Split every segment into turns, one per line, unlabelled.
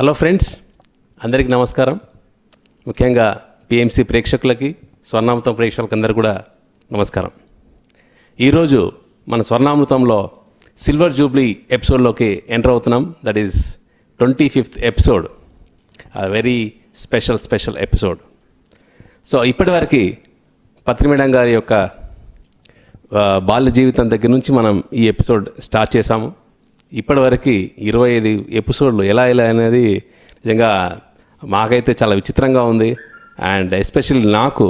Hello friends, అందరికీ నమస్కారం. ముఖ్యంగా పిఎంసి ప్రేక్షకులకి, స్వర్ణామృతం ప్రేక్షకులకి అందరూ కూడా నమస్కారం. ఈరోజు మన స్వర్ణామృతంలో సిల్వర్ జూబ్లీ ఎపిసోడ్లోకి ఎంటర్ అవుతున్నాం. That is 25th episode, very special episode. So ఇప్పటివరకు పత్రి మేడం గారి యొక్క బాల్య జీవితం దగ్గర నుంచి మనం ఈ ఎపిసోడ్ స్టార్ట్ చేశాము. ఇప్పటివరకు 25 ఎపిసోడ్లు ఎలా అనేది నిజంగా మాకైతే చాలా విచిత్రంగా ఉంది. అండ్ ఎస్పెషల్లీ నాకు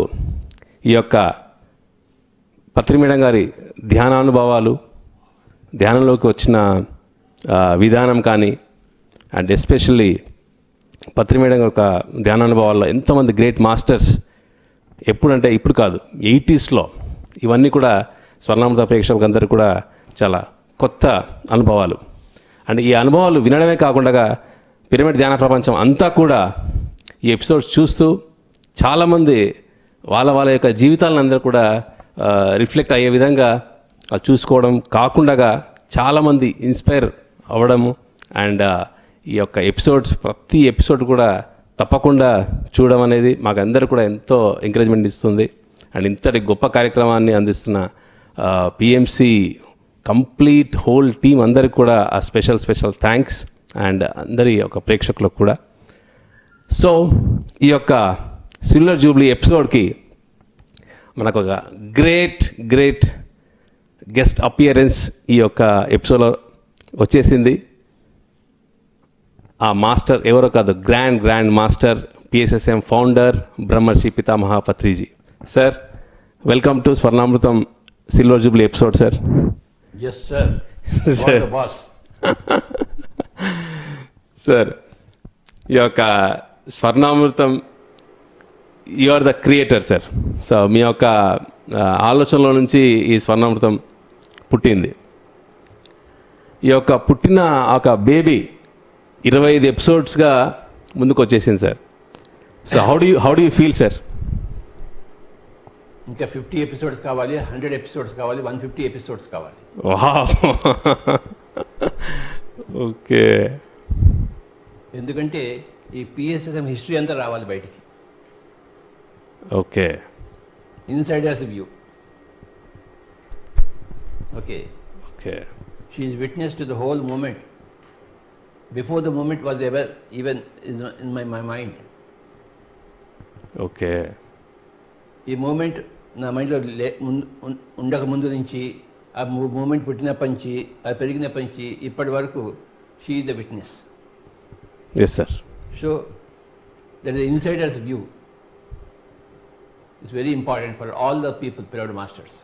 ఈ యొక్క పత్రి మేడం గారి ధ్యానానుభవాలు, ధ్యానంలోకి వచ్చిన విధానం కానీ, అండ్ ఎస్పెషల్లీ పత్రి మేడం యొక్క ధ్యానానుభవాల్లో ఎంతోమంది గ్రేట్ మాస్టర్స్, ఎప్పుడంటే ఇప్పుడు కాదు, 80sలో ఇవన్నీ కూడా స్వర్ణామృత ప్రేక్షకులకు అందరూ కూడా చాలా కొత్త అనుభవాలు. అండ్ ఈ అనుభవాలు వినడమే కాకుండా పిరమిడ్ ధ్యాన ప్రపంచం అంతా కూడా ఈ ఎపిసోడ్స్ చూస్తూ చాలామంది వాళ్ళ యొక్క జీవితాలను అందరూ కూడా రిఫ్లెక్ట్ అయ్యే విధంగా చూసుకోవడం కాకుండా చాలామంది ఇన్స్పైర్ అవ్వడము. అండ్ ఈ యొక్క ఎపిసోడ్స్, ప్రతి ఎపిసోడ్ కూడా తప్పకుండా చూడడం అనేది మాకు అందరూ కూడా ఎంతో ఎంకరేజ్మెంట్ ఇస్తుంది. అండ్ ఇంతటి గొప్ప కార్యక్రమాన్ని అందిస్తున్న పిఎంసి కంప్లీట్ హోల్ టీమ్ అందరికి కూడా ఆ స్పెషల్ థ్యాంక్స్. అండ్ అందరి యొక్క ప్రేక్షకులకు కూడా. సో ఈ యొక్క సిల్వర్ జూబ్లీ ఎపిసోడ్కి మనకు ఒక గ్రేట్ గెస్ట్ అపియరెన్స్ ఈ యొక్క ఎపిసోడ్లో వచ్చేసింది. ఆ మాస్టర్ ఎవరో కాదు, grand master, PSSM founder, Brahmarshi Pitamaha Patriji. Sir, welcome to Swarnamrutham silver jubilee episode sir.
Yes, sir.
Sir.
The boss.
Sir, ఈ యొక్క Swarnamrutham, you are the creator sir. So మీ యొక్క ఆలోచనలో నుంచి ఈ స్వర్ణామృతం పుట్టింది. ఈ యొక్క పుట్టిన ఒక బేబీ 25 ఎపిసోడ్స్గా ముందుకు వచ్చేసింది sir. So how do you feel sir?
ఇంకా 50 ఎపిసోడ్స్ కావాలి, 100 ఎపిసోడ్స్ కావాలి, 150 ఎపిసోడ్స్ కావాలి.
ఓకే.
ఎందుకంటే ఈ పిఎస్ఎస్ఎం హిస్టరీ అంతా రావాలి బయటికి.
Okay.
Insiders view. Okay. She is witness to the whole moment before the moment was even in my mind.
Okay.
ఈ మూమెంట్ నా మైండ్లో ఉండక ముందు నుంచి, ఆ మూమెంట్ పుట్టినప్పటి నుంచి, అది పెరిగినప్పటి నుంచి ఇప్పటి వరకు she is the witness.
Yes sir.
So that is insiders view it's very important for all the people, pyramid masters.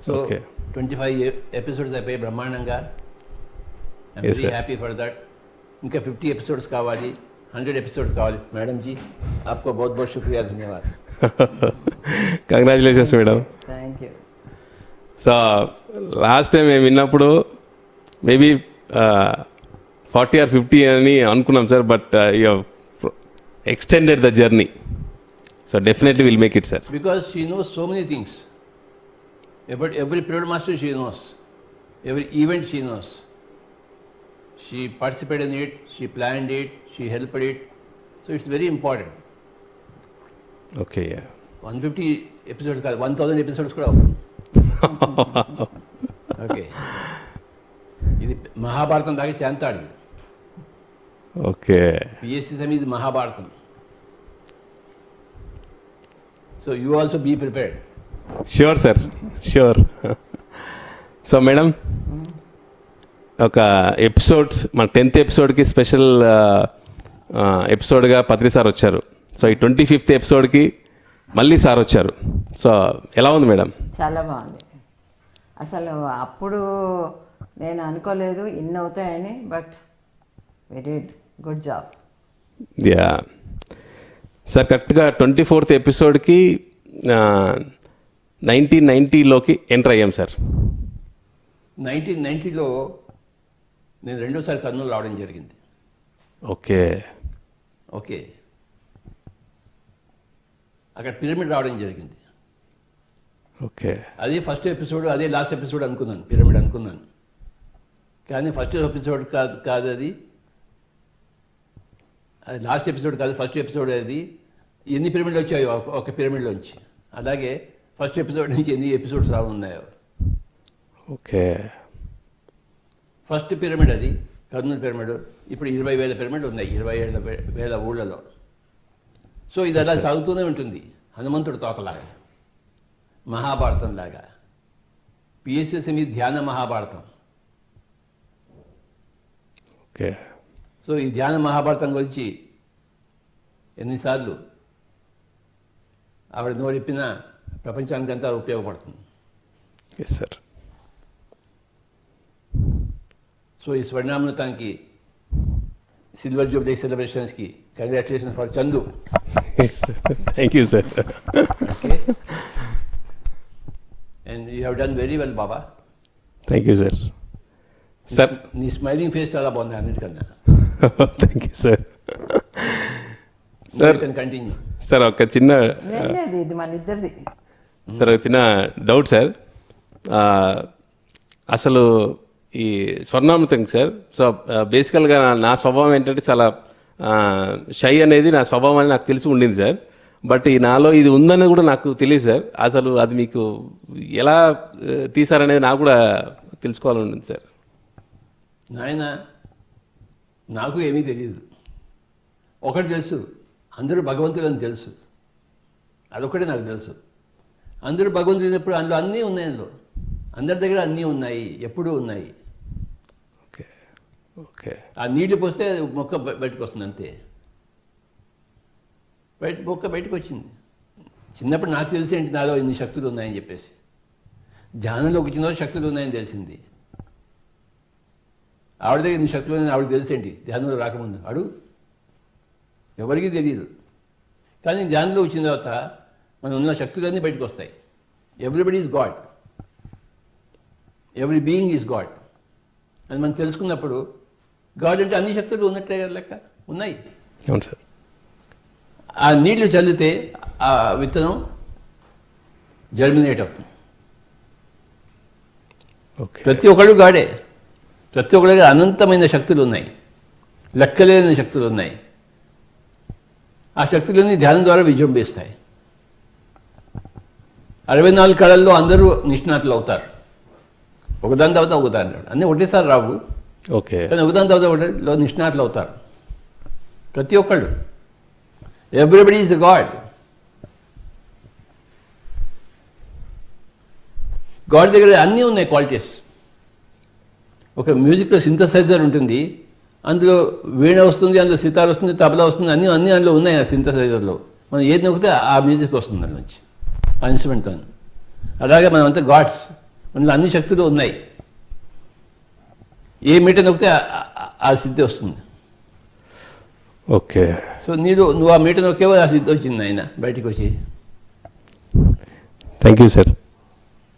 So 25 episodes అయిపోయి బ్రహ్మాండంగా. I'm very happy for that. ఇంకా 50 ఎపిసోడ్స్ కావాలి, 100 ఎపిసోడ్స్ కావాలి. మేడం జీ, आपको बहुत बहुत शुक्रिया, धन्यवाद.
Congratulations madam.
Thank you.
So last time మేము విన్నప్పుడు మేబీ 40 or 50 అని అనుకున్నాం sir. But you extended the journey. So definitely will make it sir.
Because she knows so many things. About every pyramid master she knows. Every event she knows. She participated in it, she planned it, she helped it. So it's very important.
Okay.
150 episodes కాదు, 1000 episodes కూడా. Okay. ఇది మహాభారతం దాకా చేంతాడు.
Okay.
PSSM ఇది Mahabharatam. So you also be prepared.
Sure sir, sure. So madam, ఒక episodes, మన 10th ఎపిసోడ్కి special ఎపిసోడ్గా Patri sir వచ్చారు. సో ఈ 25th ఎపిసోడ్కి మళ్ళీ సార్ వచ్చారు. సో ఎలా ఉంది మేడం?
చాలా బాగుంది. అసలు అప్పుడు నేను అనుకోలేదు ఇన్ని అవుతాయని, but we did good job.
Yeah sir, కరెక్ట్గా 24th ఎపిసోడ్కి 1990లోకి ఎంటర్ అయ్యాం సార్.
1990లో నేను రెండోసారి కర్నూలు రావడం జరిగింది.
ఓకే.
అక్కడ పిరమిడ్ రావడం జరిగింది.
ఓకే.
అదే ఫస్ట్ ఎపిసోడ్, అదే లాస్ట్ ఎపిసోడ్ అనుకున్నాను, పిరమిడ్ అనుకున్నాను. కానీ ఫస్ట్ ఎపిసోడ్ కాదు అది. అది లాస్ట్ ఎపిసోడ్ కాదు, ఫస్ట్ ఎపిసోడ్. అది ఎన్ని పిరమిడ్లు వచ్చాయో ఒక పిరమిడ్లోంచి, అలాగే ఫస్ట్ ఎపిసోడ్ నుంచి ఎన్ని ఎపిసోడ్స్ రానున్నాయో.
ఓకే.
ఫస్ట్ పిరమిడ్ అది కర్నూలు పిరమిడ్. ఇప్పుడు 20,000 పిరమిడ్లు ఉన్నాయి 20,000 ఊళ్ళలో. సో ఇది అలా సాగుతూనే ఉంటుంది, హనుమంతుడు తోకలాగా, మహాభారతం లాగా. పిఎస్ఎస్ఎంఈ ధ్యాన మహాభారతం.
ఓకే.
సో ఈ ధ్యాన మహాభారతం గురించి ఎన్నిసార్లు ఆవిడ నోరిప్పినా ప్రపంచానికంతా ఉపయోగపడుతుంది.
Yes sir.
సో ఈ స్వర్ణామృతానికి, సిల్వర్ జూబ్లీ సెలబ్రేషన్స్కి congratulation for Chandu.
Thank you sir.
Okay, and you have done very well Baba.
Thank you sir. Sir
నీ స్మైలింగ్ ఫేస్ చాలా బాగుంది అన్నిటికన్నా.
Thank you sir. Sir
continue.
Sir ఒక చిన్న
వెళ్ళేది ఇది మన ఇద్దరిది.
సార్ ఒక చిన్న డౌట్ సార్. అసలు ఈ స్వర్ణామృతం సార్, సో బేసికల్గా నా స్వభావం ఏంటంటే చాలా షై అనేది నా స్వభావం అని నాకు తెలిసి ఉండింది సార్. బట్ ఈ నాలో ఇది ఉందని కూడా నాకు తెలియదు సార్. అసలు అది మీకు ఎలా తీసారనేది నాకు కూడా తెలుసుకోవాలని ఉండింది సార్.
నాయన, నాకు ఏమీ తెలియదు. ఒకటి తెలుసు, అందరూ భగవంతులని తెలుసు. అదొకటే నాకు తెలుసు. అందరూ భగవంతుడు అయినప్పుడు అందులో అన్నీ ఉన్నాయి. అందులో అందరి దగ్గర అన్నీ ఉన్నాయి, ఎప్పుడూ ఉన్నాయి.
ఓకే. ఓకే.
ఆ నీళ్లు పోస్తే మొక్క బయటకు వస్తుంది అంతే. మొక్క బయటకు వచ్చింది. చిన్నప్పుడు నాకు తెలిసి ఏంటి, నాలో ఇన్ని శక్తులు ఉన్నాయని చెప్పేసి. ధ్యానంలోకి వచ్చిన శక్తులు ఉన్నాయని తెలిసింది. ఆవిడ దగ్గర ఇన్ని శక్తులు ఉన్నాయని ఆవిడకి తెలిసేంటి ధ్యానంలో రాకముందు? అడుగు, ఎవరికీ తెలియదు. కానీ ధ్యానంలో వచ్చిన తర్వాత మనం ఉన్న శక్తులన్నీ బయటకు వస్తాయి. Everybody is God, every being is God అని మనం తెలుసుకున్నప్పుడు, గాడ్ అంటే అన్ని శక్తులు ఉన్నట్లే కదా లెక్క, ఉన్నాయి.
అవును సార్.
ఆ నీళ్లు చల్లితే ఆ విత్తనం జర్మినేట్ అవుతుంది.
ఓకే.
ప్రతి ఒక్కళ్ళు గాడే. ప్రతి ఒక్కళ్ళకి అనంతమైన శక్తులు ఉన్నాయి, లెక్కలేని శక్తులు ఉన్నాయి. ఆ శక్తులన్నీ ధ్యానం ద్వారా విజృంభిస్తాయి. 64 కళల్లో అందరూ నిష్ణాతులు అవుతారు. ఒకదాని తర్వాత ఒకదాని, అన్నీ ఒకటేసారి రావు,
ఓకే.
కానీ ఒకదాని తర్వాత ఒకటిలో నిష్ణాతులు అవుతారు ప్రతి ఒక్కళ్ళు. Everybody is God. గాడ్ దగ్గర అన్నీ ఉన్నాయి క్వాలిటీస్. ఒక మ్యూజిక్లో సింథసైజర్ ఉంటుంది, అందులో వీణ వస్తుంది, అందులో సితార్ వస్తుంది, తబలా వస్తుంది, అన్నీ అందులో ఉన్నాయి. ఆ సింథసైజర్లో మనం ఏది నొక్కితే ఆ మ్యూజిక్ వస్తుంది దాని నుంచి, ఆ ఇన్స్ట్రుమెంట్తో. అలాగే మనం అంతా గాడ్స్, మనలో అన్ని శక్తులు ఉన్నాయి. ఏ మీటర్ నొక్కితే ఆ సిద్ధి వస్తుంది.
ఓకే.
సో నువ్వు ఆ మీటర్ నొక్కేవో ఆ సిద్ధి వచ్చింది ఆయన బయటికి వచ్చి.
Thank you sir.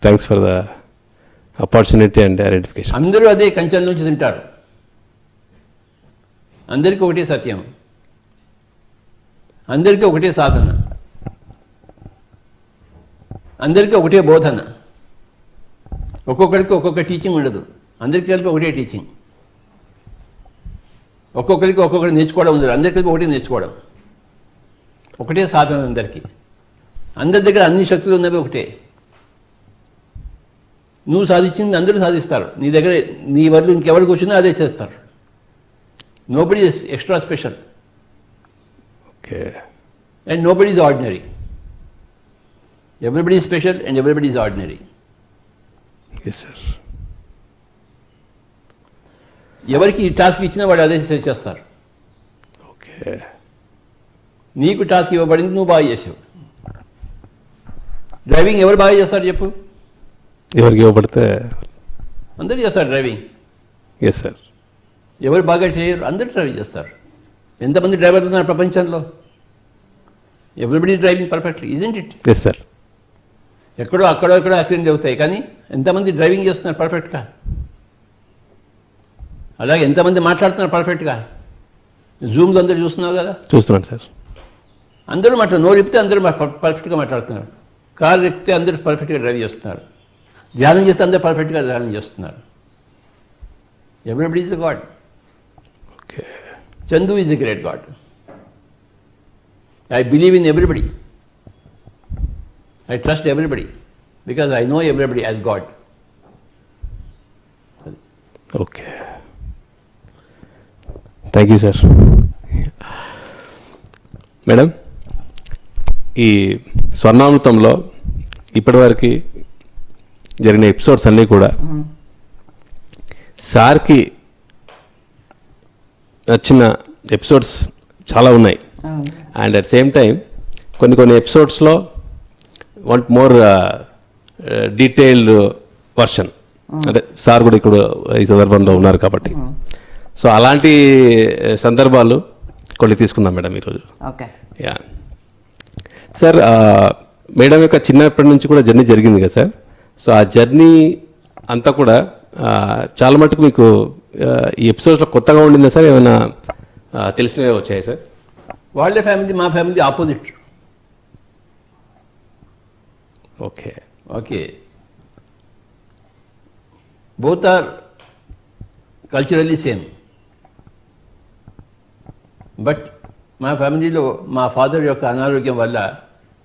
Thanks for the opportunity and identification.
అందరూ అదే కంచెల నుంచి తింటారు. అందరికీ ఒకటే సత్యం, అందరికీ ఒకటే సాధన, అందరికీ ఒకటే బోధన. ఒక్కొక్కరికి ఒక్కొక్క టీచింగ్ ఉండదు, అందరికీ కలిపి ఒకటే టీచింగ్. ఒక్కొక్కరికి ఒక్కొక్కటి నేర్చుకోవడం ఉండదు, అందరికీ కలిపి ఒకటే నేర్చుకోవడం. ఒకటే సాధన అందరికీ. అందరి దగ్గర అన్ని శక్తులు ఉన్నవి ఒకటే. నువ్వు సాధించింది అందరూ సాధిస్తారు. నీ దగ్గర నీ వల్ల ఇంకెవరు కూర్చున్నా అదే చేస్తారు. Nobody is extra special
okay.
And nobody is ordinary. Everybody is special and everybody is ordinary.
Yes sir.
ఎవరికి ఈ టాస్క్ ఇచ్చినా వాడు అదే చేస్తారు.
ఓకే.
నీకు టాస్క్ ఇవ్వబడింది, నువ్వు బాగా చేసావు. డ్రైవింగ్ ఎవరు బాగా చేస్తారు చెప్పు?
ఎవరికి ఇవ్వబడితే
అందరూ చేస్తారు డ్రైవింగ్.
Yes sir.
ఎవరు బాగా చేయరు? అందరూ డ్రైవింగ్ చేస్తారు. ఎంతమంది డ్రైవర్లు ఉన్నారు ప్రపంచంలో? Everybody driving perfectly, isn't it?
Yes sir.
ఎక్కడో అక్కడో ఎక్కడో యాక్సిడెంట్ అవుతాయి, కానీ ఎంతమంది డ్రైవింగ్ చేస్తున్నారు పర్ఫెక్ట్గా? అలాగే ఎంతమంది మాట్లాడుతున్నారు పర్ఫెక్ట్గా? జూమ్లో అందరూ చూస్తున్నావు కదా,
చూస్తున్నాను సార్.
అందరూ నోరు ఇప్పితే అందరూ పర్ఫెక్ట్గా మాట్లాడుతున్నారు. కారు ఎక్కితే అందరూ పర్ఫెక్ట్గా డ్రైవ్ చేస్తున్నారు. ధ్యానం చేస్తే అందరూ పర్ఫెక్ట్గా ధ్యానం చేస్తున్నారు. Everybody is a God.
Okay.
Chandu is a great God. I believe in everybody. I trust everybody because I know everybody as God.
Okay, thank you sir. Madam, ఈ స్వర్ణామృతంలో ఇప్పటివరకు జరిగిన ఎపిసోడ్స్ అన్నీ కూడా సార్కి నచ్చిన ఎపిసోడ్స్ చాలా ఉన్నాయి. అండ్ అట్ సేమ్ టైం కొన్ని ఎపిసోడ్స్లో వాంట్ మోర్ డీటెయిల్డ్ వర్షన్, అంటే సార్ కూడా ఇప్పుడు ఈ సందర్భంలో ఉన్నారు కాబట్టి. సో అలాంటి సందర్భాలు కొన్ని తీసుకుందాం మేడం ఈరోజు.
ఓకే.
యా సార్, మేడం యొక్క చిన్నప్పటి నుంచి కూడా జర్నీ జరిగింది కదా సార్. సో ఆ జర్నీ అంతా కూడా చాలా మటుకు మీకు ఈ ఎపిసోడ్స్లో కొత్తగా ఉండిందా సార్? ఏమైనా తెలిసినవే వచ్చాయి సార్?
వాళ్ళ ఫ్యామిలీ మా family opposite.
Okay.
Okay, both are culturally same. But మా ఫ్యామిలీలో మా ఫాదర్ యొక్క అనారోగ్యం వల్ల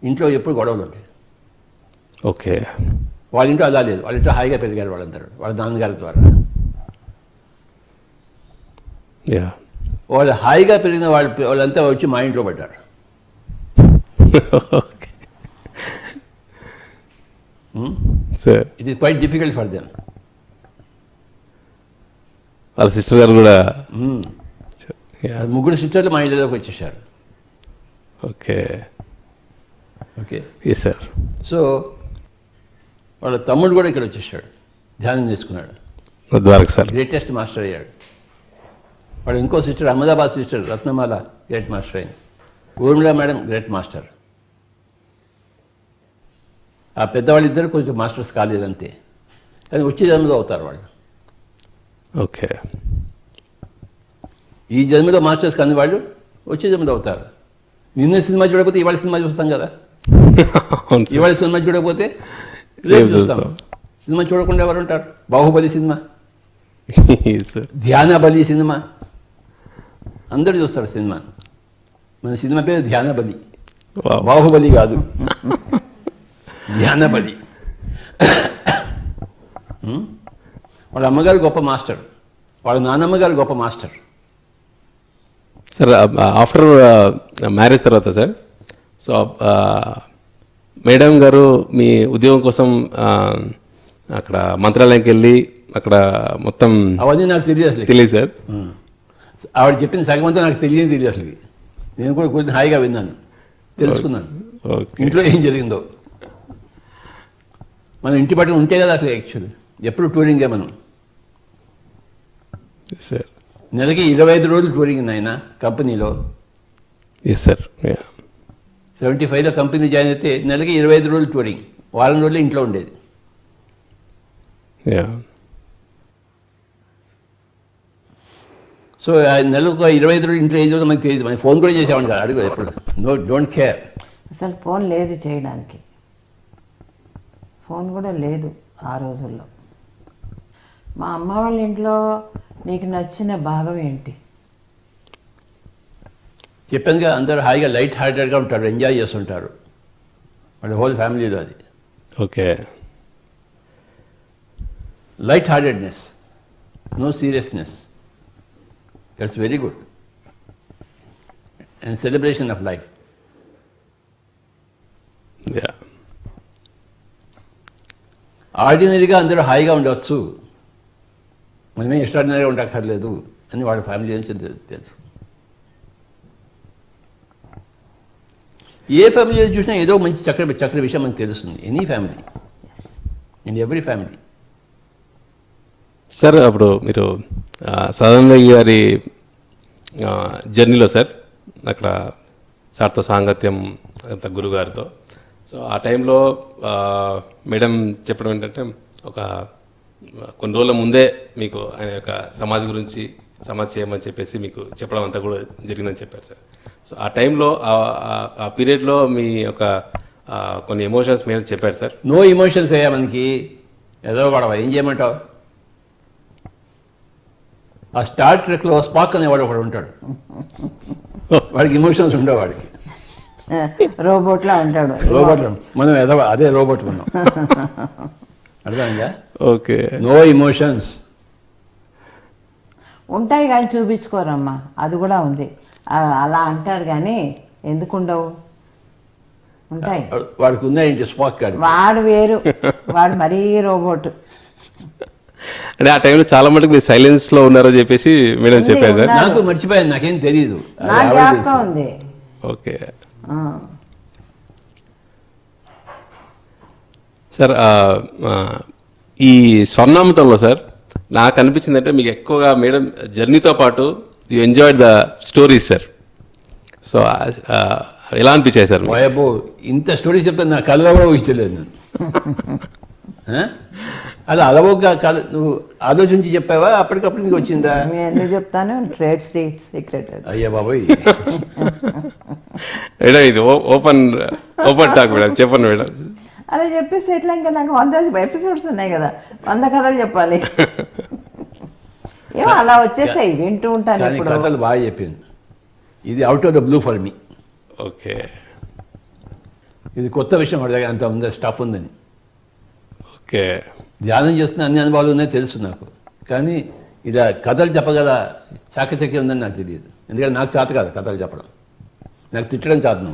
ఇంట్లో ఎప్పుడు గొడవలు ఉంటాయి.
ఓకే.
వాళ్ళ ఇంట్లో అలా లేదు, వాళ్ళ ఇంట్లో హాయిగా పెరిగారు వాళ్ళందరూ వాళ్ళ నాన్నగారి ద్వారా.
యా.
వాళ్ళు హాయిగా పెరిగిన వాళ్ళంతా వచ్చి మా ఇంట్లో పడ్డారు.
Okay sir.
It is quite difficult for them.
వాళ్ళ సిస్టర్ గారు కూడా.
ముగ్గురు సిస్టర్లు మా ఇంట్లోకి వచ్చేసారు.
Okay.
Okay.
Yes sir.
So వాళ్ళ తమ్ముడు కూడా ఇక్కడ వచ్చేసాడు, ధ్యానం చేసుకున్నాడు,
ద్వారక సార్.
గ్రేటెస్ట్ మాస్టర్ అయ్యాడు. వాడు ఇంకో సిస్టర్, అహ్మదాబాద్ సిస్టర్ రత్నమాల, గ్రేట్ మాస్టర్ అయింది. Urmila madam great master. ఆ పెద్దవాళ్ళు ఇద్దరు కొంచెం మాస్టర్స్ కాలేదంతే, కానీ వచ్చే జన్మలో అవుతారు వాళ్ళు.
ఓకే.
ఈ జన్మలో మాస్టర్స్ కానీ వాళ్ళు వచ్చే జన్మలో అవుతారు. నిన్న సినిమా చూడకపోతే ఇవాళ సినిమా చూస్తాం కదా, ఇవాళ సినిమా చూడకపోతే రేపు చూస్తాం. సినిమా చూడకుండా ఎవరు ఉంటారు? బాహుబలి సినిమా, ధ్యానబలి సినిమా, అందరూ చూస్తారు సినిమా. మన సినిమా పేరు ధ్యానబలి, బాహుబలి కాదు, ధ్యానబలి. వాళ్ళ అమ్మగారు గొప్ప మాస్టర్, వాళ్ళ నాన్నమ్మ గారు గొప్ప మాస్టర్.
సార్, ఆఫ్టర్ మ్యారేజ్ తర్వాత సార్, సో మేడం గారు మీ ఉద్యోగం కోసం అక్కడ మంత్రాలయంకి వెళ్ళి అక్కడ మొత్తం
అవన్నీ నాకు తెలియదు అసలు.
తెలియదు సార్.
ఆవిడ చెప్పిన సగం అంతా నాకు తెలియదు అసలు. నేను కూడా కొంచెం హాయిగా విన్నాను, తెలుసుకున్నాను ఇంట్లో ఏం జరిగిందో. మనం ఇంటి పట్ల ఉంటే కదా అసలు. యాక్చువల్లీ ఎప్పుడు టూరింగే మనం.
సార్,
నెలకి 25 రోజులు టూరింగ్ ఆయన కంపెనీలో.
Yes sir.
75లో కంపెనీ జాయిన్ అయితే నెలకి 25 రోజులు టూరింగ్, వారం రోజులు ఇంట్లో ఉండేది. సో నెలకు 25 రోజులు ఇంట్లో ఏం రోజులు మనకు తెలియదు. మనకి ఫోన్ కూడా చేసేవాడిని కదా, అడుగు ఎప్పుడు. No, don't care.
అసలు ఫోన్ లేదు చేయడానికి, ఫోన్ కూడా లేదు ఆ రోజుల్లో. మా అమ్మ వాళ్ళ ఇంట్లో నీకు నచ్చిన భాగం ఏంటి?
చెప్పానుగా, అందరూ హాయిగా లైట్ హార్టెడ్గా ఉంటారు, ఎంజాయ్ చేస్తుంటారు, వాళ్ళ హోల్ ఫ్యామిలీలో. అది
okay.
Light heartedness, no seriousness, that's very good. And celebration of life. ఆర్డినరీగా అందరూ హాయిగా ఉండవచ్చు, మనమే ఎక్స్ట్రాడినరీగా ఉండక్కర్లేదు అని వాళ్ళ ఫ్యామిలీ నుంచి తెలుసు. ఏ ఫ్యామిలీ చూసినా ఏదో మంచి చక్ర విషయం మనకు తెలుస్తుంది. Any family, in every family.
Sir, అప్పుడు మీరు సదానందయ్య గారి జర్నీలో సార్, అక్కడ సార్తో సాంగత్యం అంత గురుగారితో, సో ఆ టైంలో మేడం చెప్పడం ఏంటంటే, ఒక కొన్ని రోజుల ముందే మీకు ఆయన యొక్క సమాధి గురించి, సమాధి చేయమని చెప్పేసి మీకు చెప్పడం అంతా కూడా జరిగిందని చెప్పారు సార్. సో ఆ టైంలో ఆ పీరియడ్లో మీ యొక్క కొన్ని ఎమోషన్స్ మీద చెప్పారు సార్.
నో ఎమోషన్స్ అయ్యా మనకి, ఏదో గొడవ. ఏం చేయమంటావు? ఆ స్టార్ ట్రెక్లో స్పాక్ అనేవాడు ఒకడు ఉంటాడు, వాడికి ఎమోషన్స్ ఉండవు వాడికి.
రోబోట్లా ఉంటాడు.
రోబోట్ మనం అదే రోబోట్ మనం. అర్థమైందా?
ఓకే.
No emotions.
ఉంటాయి కానీ చూపించుకోరమ్మా, అది కూడా ఉంది. అలా అంటారు కానీ ఎందుకు ఉండవు, ఉంటాయి.
వాడికి ఉన్నాయంటే స్పాక్ కార్డు.
వాడు వేరు, వాడు మరీ రోబోట్.
అంటే ఆ టైంలో చాలా మటుకు మీరు సైలెన్స్లో ఉన్నారని చెప్పేసి మేడం
ఉంది,
చెప్పారు సార్.
ఉన్నారు.
నాకు మర్చిపోయాను, నాకేం తెలియదు.
నా జ్ఞాపకం ఉంది.
ఓకే
ఆ.
సార్, ఈ స్వర్ణామృతంలో సార్ నాకు అనిపించింది అంటే మీకు ఎక్కువగా మేడం జర్నీతో పాటు you enjoyed the stories sir. So ఎలా అనిపించాయి సార్ మీకు?
వాయబ్బో, ఇంత స్టోరీ చెప్తాను నా కళ్ళలో కూడా ఊహించలేదు నేను. అది అలవోగా కళ నువ్వు ఆలోచించి చెప్పావా, అప్పటికప్పుడు నీకు వచ్చిందా?
నేను ఎందుకు చెప్తాను, ట్రేడ్ సీక్రెట్ అది.
అయ్యా బాబోయ్.
మేడం ఇది ఓపెన్ టాక్ మేడం, చెప్పండి మేడం.
అలా చెప్పేసి ఎట్లా, ఇంకా నాకు 100 ఎపిసోడ్స్ ఉన్నాయి కదా, 100 కథలు చెప్పాలి. ఏమో అలా వచ్చేసాయి, వింటూ ఉంటాను
కానీ
ఇప్పుడు.
కథలు బాగా చెప్పింది. ఇది out of the blue for me.
Okay.
ఇది కొత్త విషయం, వాడి దగ్గర అంత ఉందా స్టఫ్ ఉందని.
ఓకే.
ధ్యానం చేస్తున్న అన్ని అనుభవాలు ఉన్నాయి తెలుసు నాకు, కానీ ఇలా కథలు చెప్పగల చాకచక్యం ఉందని నాకు తెలియదు. ఎందుకంటే నాకు చేత కాదు కథలు చెప్పడం, నాకు తిట్టడం చేతను.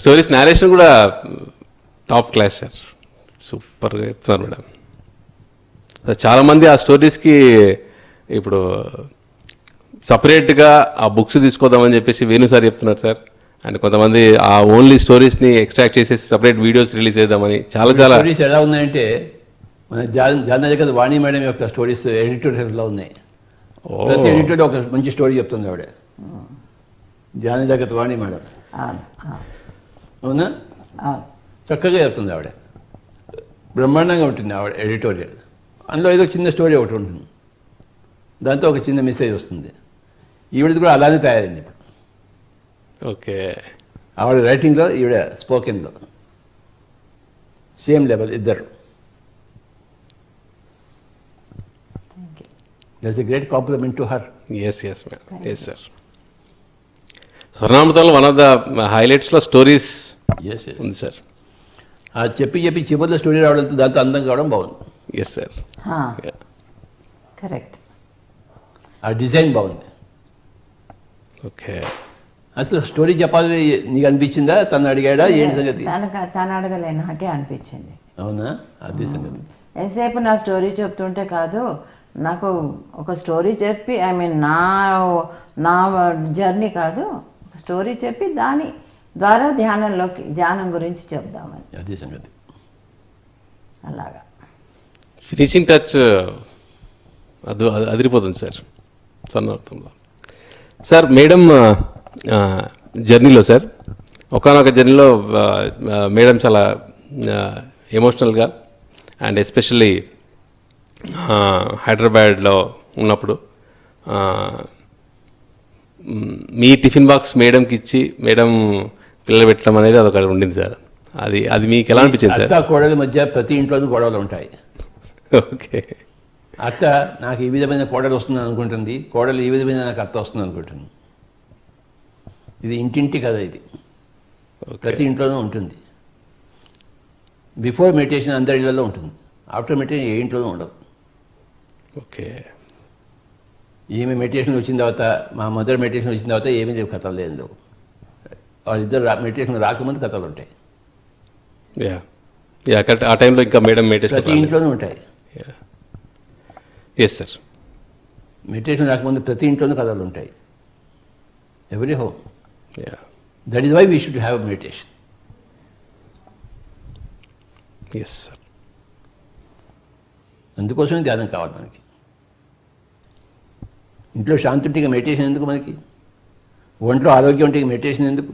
స్టోరీస్ నేరేషన్ కూడా టాప్ క్లాస్ సార్, సూపర్గా చెప్తున్నారు మేడం. చాలామంది ఆ స్టోరీస్కి ఇప్పుడు సపరేట్గా ఆ బుక్స్ తీసుకోదామని చెప్పేసి వేణు సార్ చెప్తున్నారు సార్. అండ్ కొంతమంది ఆ ఓన్లీ స్టోరీస్ని ఎక్స్ట్రాక్ట్ చేసేసి సపరేట్ వీడియోస్ రిలీజ్ చేద్దామని చాలా
స్టోరీస్ ఎలా ఉన్నాయంటే, మన జాన జగత్ వాణి మేడం యొక్క స్టోరీస్ ఎడిటోరియల్స్లో ఉన్నాయి. ప్రతి ఎడిటర్ ఒక మంచి స్టోరీ చెప్తుంది ఆవిడ, జాన జగత్ వాణి మేడం. అవునా? చక్కగా చెప్తుంది ఆవిడ, బ్రహ్మాండంగా ఉంటుంది ఆవిడ ఎడిటోరియల్. అందులో ఏదో చిన్న స్టోరీ ఒకటి ఉంటుంది, దాంతో ఒక చిన్న మెసేజ్ వస్తుంది. ఈవిడది కూడా అలానే తయారైంది ఇప్పుడు.
ఓకే.
ఆవిడ రైటింగ్లో, ఈవిడ స్పోకెన్లో సేమ్ లెవెల్ ఇద్దరు. That's a great compliment to her.
Yes madam, yes sir. స్వర్ణామృతంలో వన్ ఆఫ్ ద హైలైట్స్లో స్టోరీస్
ఎస్ ఎస్
ఉంది సార్.
అది చెప్పి చివరిలో స్టోరీ రావడంతో దాంతో అందంగా కావడం బాగుంది.
Yes sir.
కరెక్ట్.
ఆ డిజైన్ బాగుంది.
ఓకే.
అసలు స్టోరీ చెప్పాలి నీకు అనిపించిందా? తను అడిగాడా ఏంటి సంగతి?
తను అడగలే, నాకే అనిపించింది.
అవునా? అది సంగతి.
ఎంతసేపు నా స్టోరీ చెప్తుంటే కాదు, నాకు ఒక స్టోరీ చెప్పి, ఐ మీన్ నా జర్నీ కాదు, స్టోరీ చెప్పి దాని ద్వారా ధ్యానం గురించి చెప్దామని.
అదే సంగతి.
అలాగా
ఫినిషింగ్ టచ్ అదిరిపోతుంది సార్ స్వర్ణామృతంలో. సార్ మేడం జర్నీలో సార్, ఒకానొక జర్నీలో మేడం చాలా ఎమోషనల్గా అండ్ ఎస్పెషల్లీ హైదరాబాద్లో ఉన్నప్పుడు మీ టిఫిన్ బాక్స్ మేడంకి ఇచ్చి మేడం పిల్లలు పెట్టడం అనేది అదొకటి ఉండింది సార్. అది మీకు ఎలా అనిపించింది సార్?
అత్త కోడల మధ్య ప్రతి ఇంట్లోనూ గొడవలు ఉంటాయి.
ఓకే.
అత్త నాకు ఈ విధమైన కోడలు వస్తుంది అనుకుంటుంది, కోడలు ఈ విధమైన నాకు అత్త వస్తుంది అనుకుంటుంది. ఇది ఇంటింటి కథ. ఇది ప్రతి ఇంట్లోనూ ఉంటుంది. బిఫోర్ మెడిటేషన్ అందరి ఇళ్లలో ఉంటుంది, ఆఫ్టర్ మెడిటేషన్ ఏ ఇంట్లోనూ ఉండదు.
ఓకే.
ఈమె మెడిటేషన్ వచ్చిన తర్వాత, మా మదర్ మెడిటేషన్ వచ్చిన తర్వాత ఏమీ లేవు, కథలు లేదు. వాళ్ళిద్దరు మెడిటేషన్ రాకముందు కథలు ఉంటాయి.
కరెక్ట్. ఆ టైంలో ఇంకా మేడం మెడిటేషన్
ప్రతి ఇంట్లోనూ ఉంటాయి.
Yes sir.
మెడిటేషన్ రాకముందు ప్రతి ఇంట్లోనూ కథలు ఉంటాయి. Every home. That is why we should have meditation.
Yes sir.
అందుకోసమే ధ్యానం కావాలి మనకి. ఇంట్లో శాంతి ఉంటే మెడిటేషన్ ఎందుకు మనకి? ఒంట్లో ఆరోగ్యం ఉంటే మెడిటేషన్ ఎందుకు?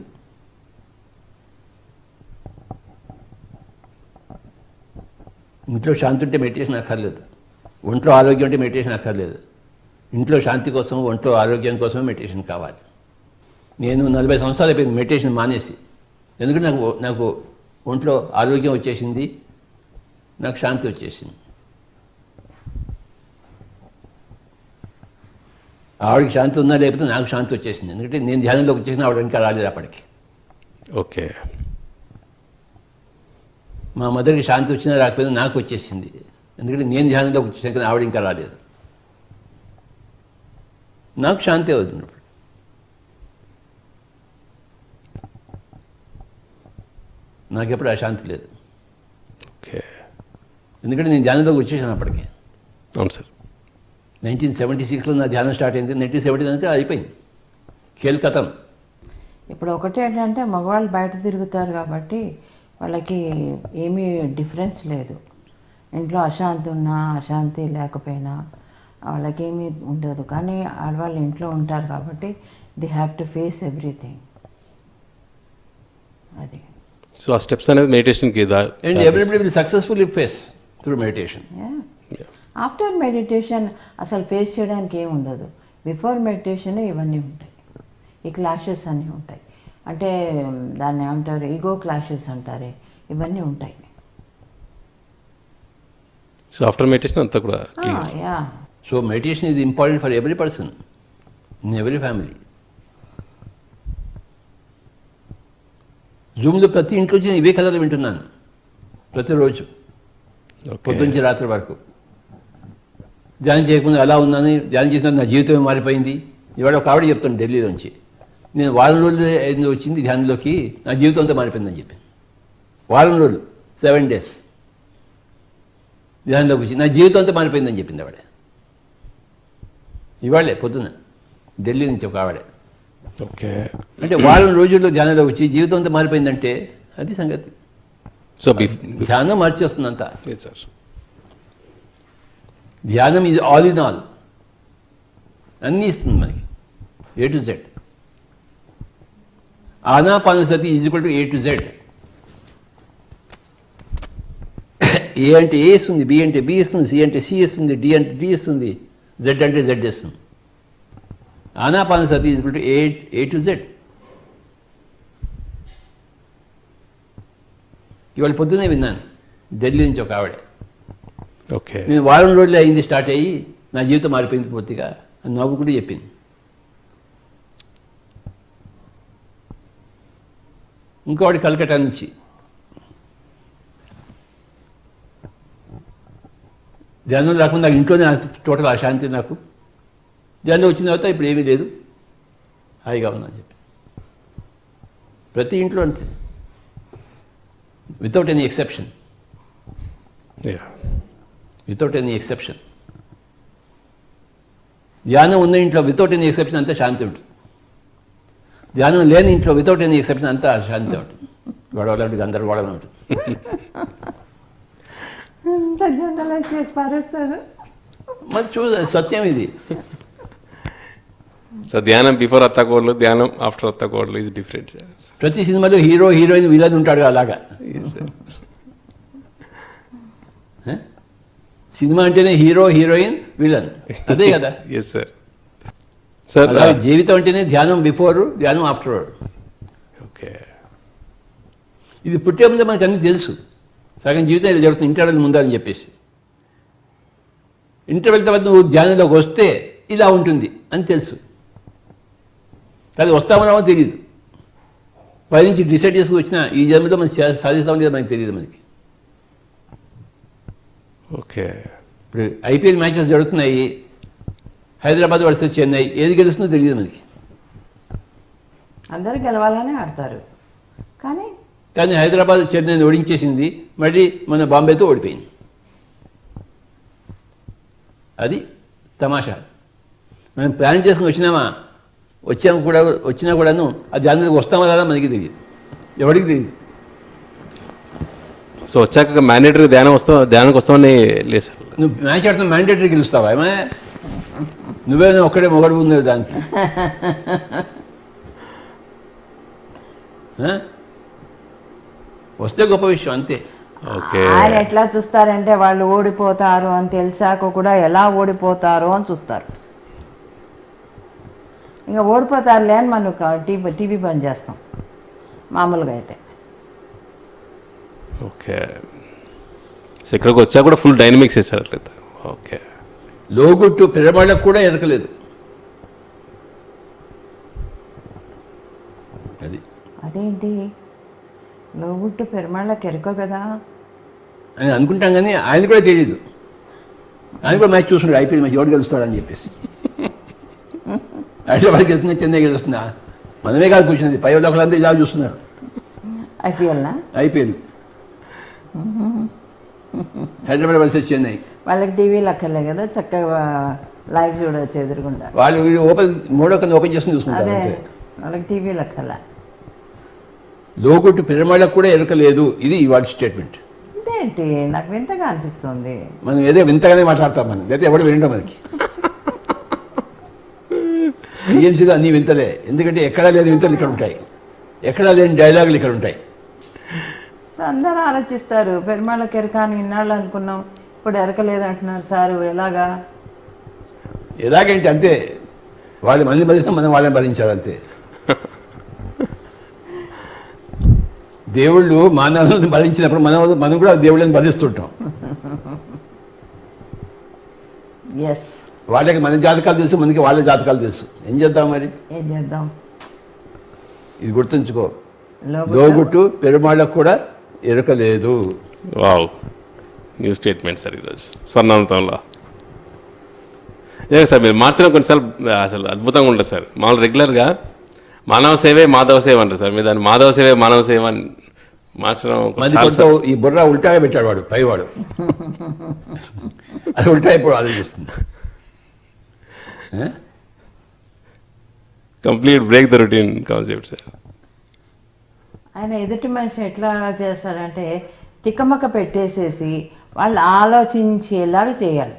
ఇంట్లో శాంతి ఉంటే మెడిటేషన్ అక్కర్లేదు, ఒంట్లో ఆరోగ్యం ఉంటే మెడిటేషన్ అక్కర్లేదు. ఇంట్లో శాంతి కోసం, ఒంట్లో ఆరోగ్యం కోసమే మెడిటేషన్ కావాలి. నేను 40 సంవత్సరాలు అయిపోయింది మెడిటేషన్ మానేసి. ఎందుకంటే నాకు ఒంట్లో ఆరోగ్యం వచ్చేసింది, నాకు శాంతి వచ్చేసింది. ఆవిడకి శాంతి ఉన్నా లేకపోతే నాకు శాంతి వచ్చేసింది. ఎందుకంటే నేను ధ్యానంలోకి వచ్చేసిన ఆవిడ ఇంకా రాలేదు అప్పటికి.
ఓకే.
మా మదర్కి శాంతి వచ్చినా రాకపోయినా నాకు వచ్చేసింది. ఎందుకంటే నేను ధ్యానంలోకి వచ్చేసాను కానీ ఆవిడ ఇంకా రాలేదు. నాకు శాంతి అవుతుంది. నాకెప్పుడు అశాంతి లేదు.
ఓకే.
ఎందుకంటే నేను ధ్యానంలోకి వచ్చేసాను అప్పటికి.
అవును సార్.
1976లో నా ధ్యానం స్టార్ట్ అయింది. 1979 అయిపోయింది. కేల్కతం.
ఇప్పుడు ఒకటి ఏంటంటే మగవాళ్ళు బయట తిరుగుతారు కాబట్టి వాళ్ళకి ఏమీ డిఫరెన్స్ లేదు. ఇంట్లో అశాంతి ఉన్నా అశాంతి లేకపోయినా వాళ్ళకేమీ ఉండదు. కానీ ఆడవాళ్ళు ఇంట్లో ఉంటారు కాబట్టి they have to face everything. అది.
సో ఆ స్టెప్స్ అనేది మెడిటేషన్కి
and everybody will successfully face through meditation.
After meditation అసలు ఫేస్ చేయడానికి ఏమి ఉండదు. బిఫోర్ మెడిటేషన్ ఇవన్నీ ఉంటాయి, ఈ క్లాషెస్ అన్నీ ఉంటాయి. అంటే దాన్ని ఏమంటారు, ఈగో క్లాషెస్ అంటారే, ఇవన్నీ ఉంటాయి.
సో ఆఫ్టర్ మెడిటేషన్ అంతా కూడా
yeah.
So meditation is important for every person in every family. జూమ్లో ప్రతి ఇంట్లో వచ్చి ఇవే కథలు వింటున్నాను ప్రతిరోజు పొద్దుంచి రాత్రి వరకు. ధ్యానం చేయకుండా అలా ఉన్నాను, ధ్యానం చేసిన నా జీవితం మారిపోయింది. ఇవాళ ఒక ఆవిడ చెప్తాను ఢిల్లీలోంచి, నేను వారం రోజులు అయింది వచ్చింది ధ్యానంలోకి, నా జీవితం అంతా మారిపోయిందని చెప్పి. వారం రోజులు 7 days ధ్యానంలోకి వచ్చి నా జీవితం అంతా మారిపోయిందని చెప్పింది ఆవిడ. ఇవాళే పొద్దున ఢిల్లీ నుంచి ఒక ఆవిడ.
ఓకే.
అంటే వారం రోజుల్లో ధ్యానంలోకి వచ్చి జీవితం అంతా మారిపోయిందంటే అది సంగతి.
సో
ధ్యానం మార్చేస్తుందంతా.
సార్,
ధ్యానం ఇది ఆల్ ఇన్ ఆల్, అన్నీ ఇస్తుంది మనకి, A to Z. Anapanasati is equal to A to Z. ఏ అంటే ఏ ఇస్తుంది, బి అంటే బి ఇస్తుంది, సి అంటే సి ఇస్తుంది, డి అంటే డి ఇస్తుంది, జెడ్ అంటే జెడ్ ఇస్తుంది. Anapanasati is equal to A to Z. ఇవాళ పొద్దునే విన్నాను ఢిల్లీ నుంచి ఒక ఆవిడ.
ఓకే.
నేను వారం రోజులు అయింది స్టార్ట్ అయ్యి నా జీవితం మారిపోయింది పూర్తిగా అని నవ్వుకుంటూ చెప్పింది. ఇంకోటి కలకట్టా నుంచి ధ్యానం రాకుండా నాకు ఇంట్లోనే టోటల్ అశాంతి. నాకు ధ్యానం వచ్చిన తర్వాత ఇప్పుడు ఏమీ లేదు, హాయిగా ఉందని చెప్పి. ప్రతి ఇంట్లో అంతే, without any exception. Without any exception. ధ్యానం ఉన్న ఇంట్లో వితౌట్ ఎనీ ఎక్సెప్షన్ అంతా శాంతి ఉంటుంది. ధ్యానం లేని ఇంట్లో వితౌట్ ఎనీ ఎక్సెప్షన్ అంతా శాంతి ఉంటుంది. గొడవలాంటి గందరగోళం ఉంటుంది.
జనరలైజ్ చేసి పారేస్తారు.
మరి సత్యం ఇది.
సో ధ్యానం బిఫోర్ అత్తకోడలు, ధ్యానం ఆఫ్టర్ అత్తకోడలు ఈజ్ డిఫరెంట్.
ప్రతి సినిమాలో హీరో హీరోయిన్ విలన్ ఉంటాడు అలాగా. సినిమా అంటేనే హీరో హీరోయిన్ విలన్, అదే కదా.
Yes sir. సార్
అలాగే జీవితం అంటేనే ధ్యానం బిఫోర్, ధ్యానం ఆఫ్టర్.
ఓకే.
ఇది పుట్టే ముందే మనకు అన్నీ తెలుసు. సగం జీవితం ఇలా జరుగుతుంది ఇంటర్వెల్ ముందని చెప్పేసి. ఇంటర్వెల్ తర్వాత నువ్వు ధ్యానంలోకి వస్తే ఇలా ఉంటుంది అని తెలుసు, కానీ వస్తామో తెలియదు. పై నుంచి డిసైడ్ చేసుకుని వచ్చిన ఈ జన్మలో మనం సాధిస్తామని మనకి తెలియదు మనకి.
ఓకే.
ఇప్పుడు IPL మ్యాచెస్ జరుగుతున్నాయి, హైదరాబాద్ వర్సెస్ చెన్నై, ఏది గెలుస్తుందో తెలియదు మనకి.
అందరూ గెలవాలనే ఆడతారు, కానీ
హైదరాబాద్ చెన్నైని ఓడించేసింది, మళ్ళీ మన బాంబేతో ఓడిపోయింది. అది తమాషా. మనం ప్లాన్ చేసుకుని వచ్చినా కూడాను అది దానికి వస్తామా రాదా మనకి తెలియదు, ఎవరికి తెలియదు.
సో వచ్చాక మ్యాండేటరీ ధ్యానానికి వస్తామని లేదు సార్.
నువ్వు మ్యాచ్ ఆడుతున్న మ్యాండేటరీ గెలుస్తావా? ఏమే నువ్వేనా ఒక్కడే మొగడు ఉంది దానికి? వస్తే గొప్ప విషయం అంతే.
ఆయన ఎట్లా చూస్తారంటే వాళ్ళు ఓడిపోతారు అని తెలిసాక కూడా ఎలా ఓడిపోతారు అని చూస్తారు. ఇంకా ఓడిపోతారులే అని మనం టీవీ బంద్ చేస్తాం మామూలుగా అయితే.
ఓకే. సో ఇక్కడికి వచ్చా కూడా ఫుల్ డైనమిక్స్ ఇస్తారు అట్లయితే. ఓకే.
లోగుట్టు పిరమళ్ళకు కూడా ఎరకలేదు.
ఏంటి లోగుట్టు పెరుమాళ్ళకి ఎరుక కదా.
అని అనుకుంటాం కానీ ఆయన కూడా తెలియదు. ఆయన కూడా మ్యాచ్ చూస్తున్నాడు, ఐపీఎల్ మ్యాచ్ ఎవడు గెలుస్తాడని చెప్పేసి. హైదరాబాద్ గెలుస్తున్నా, చెన్నై గెలుస్తున్నా, మనమే కాదు కూర్చున్నది, పై లోకలంతా ఇలా చూస్తున్నారు
ఐపీఎల్నా.
IPL Hyderabad versus Chennai.
వాళ్ళకి టీవీలు అక్కర్లే కదా, చక్కగా లైవ్ చూడవచ్చు ఎదురుగుండా.
వాళ్ళు ఓపెన్ మూడో కన్నా ఓపెన్ చేసుకుని చూసుకుంటారు
అదే
అంతే.
వాళ్ళకి టీవీలు అక్కర్లే.
లోగుట్టు పిరమళ్ళకు కూడా ఎరకలేదు, ఇది ఇవాళ స్టేట్మెంట్.
ఇదేంటి నాకు వింతగా అనిపిస్తుంది.
మనం ఏదో వింతగానే మాట్లాడతాం, మనం లేదా ఎవడు వినడం మనకి. టీఎంసీలో అన్నీ వింతలే, ఎందుకంటే ఎక్కడా లేని వింతలు ఇక్కడ ఉంటాయి, ఎక్కడా లేని డైలాగులు ఇక్కడ ఉంటాయి.
అందరూ ఆలోచిస్తారు, పెరుమాళ్ళకి ఎరక అని ఇన్నాళ్ళు అనుకున్నాం, ఇప్పుడు ఎరకలేదు అంటున్నారు సారు, ఎలాగా?
ఎలాగేంటి అంతే, వాళ్ళు మళ్ళీ భరిస్తాం, మనం వాళ్ళని భరించాలి అంతే. దేవుళ్ళు మానవులను భరించినప్పుడు మనం కూడా దేవుళ్ళని భరిస్తుంటాం.
ఎస్,
వాళ్ళకి మన జాతకాలు తెలుసు, మనకి వాళ్ళ జాతకాలు తెలుసు. ఏం చేద్దాం మరి?
ఏం చేద్దాం?
ఇది గుర్తుంచుకో, లోగుట్టు పెరుమాళ్ళకు కూడా ఎరకలేదు.
వావ్, న్యూ స్టేట్మెంట్ సార్ ఈరోజు స్వర్ణామృతంలో. ఇదే సార్ మీరు మార్చిన కొన్నిసార్లు అసలు అద్భుతంగా ఉంటుంది సార్. మామూలు రెగ్యులర్గా మానవ సేవే మాధవ సేవ అంటారు సార్, మీరు దాన్ని మాధవ సేవే మానవ సేవ అని మార్చడం.
ఈ బుర్ర ఉల్టాగా పెట్టాడు వాడు, పైవాడు. అది ఉల్టా ఇప్పుడు ఆలోచిస్తుంది.
Complete break the routine concept sir.
ఆయన ఎదుటి మనిషి ఎట్లా చేస్తాడంటే తిక్కమక్క పెట్టేసేసి వాళ్ళు ఆలోచించేలాగా చేయాలి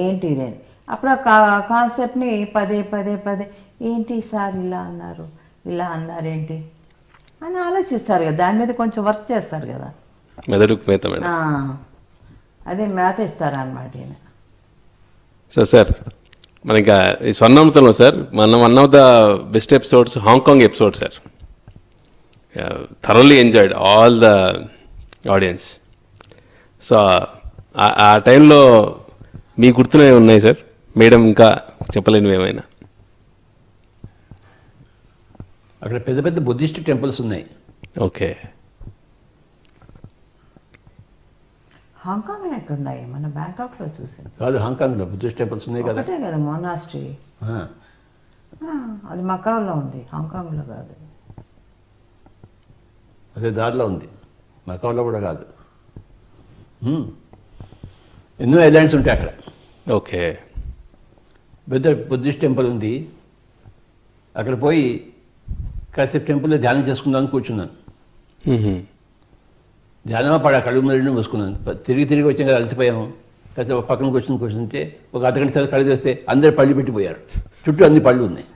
ఏంటి ఇది. అప్పుడు ఆ కాన్సెప్ట్ని పదే పదే పదే ఏంటి సార్ ఇలా అన్నారు, ఇలా అన్నారేంటి అని ఆలోచిస్తారు కదా, దాని మీద కొంచెం వర్క్ చేస్తారు కదా,
మెదడుకు మేత మేడం.
అదే మేత ఇస్తారు అన్నమాట ఈయన.
సో సార్ మన ఇంకా ఈ స్వర్ణామృతంలో సార్ మనం one of the best episodes Hong Kong episode sir. Thoroughly enjoyed all the audience. So ఆ టైంలో మీ గుర్తులేవి ఉన్నాయి సార్ మేడం, ఇంకా చెప్పలేనివి ఏమైనా?
అక్కడ పెద్ద పెద్ద బుద్ధిస్ట్ టెంపుల్స్ ఉన్నాయి.
ఓకే,
హాంకాంగ్లో ఎక్కడ ఉన్నాయి? మన బ్యాంకాక్లో చూసాను.
కాదు, హాంకాంగ్లో బుద్ధిస్ట్ టెంపుల్స్ ఉన్నాయి కదా.
ఒకటే కదా మొనాస్ట్రీ, అది మకావ్లో ఉంది, హాంకాంగ్లో కాదు.
అదే దారిలో ఉంది, మకావ్లో కూడా కాదు. ఎన్నో ఐలాండ్స్ ఉంటాయి అక్కడ.
ఓకే,
పెద్ద బుద్ధిస్ట్ టెంపుల్ ఉంది. అక్కడ పోయి కాసేపు టెంపుల్లో ధ్యానం చేసుకుందామని కూర్చున్నాను. ధ్యానం పడ కళ్ళు రెండు మూసుకున్నాను. తిరిగి వచ్చాం కదా, అలసిపోయాము. కాసేపు పక్కన కూర్చుంటే ఒక అర్ధగంట సేపు కళ్ళు తెస్తే అందరు పళ్ళు పెట్టిపోయారు, చుట్టూ అన్ని పళ్ళు ఉన్నాయి.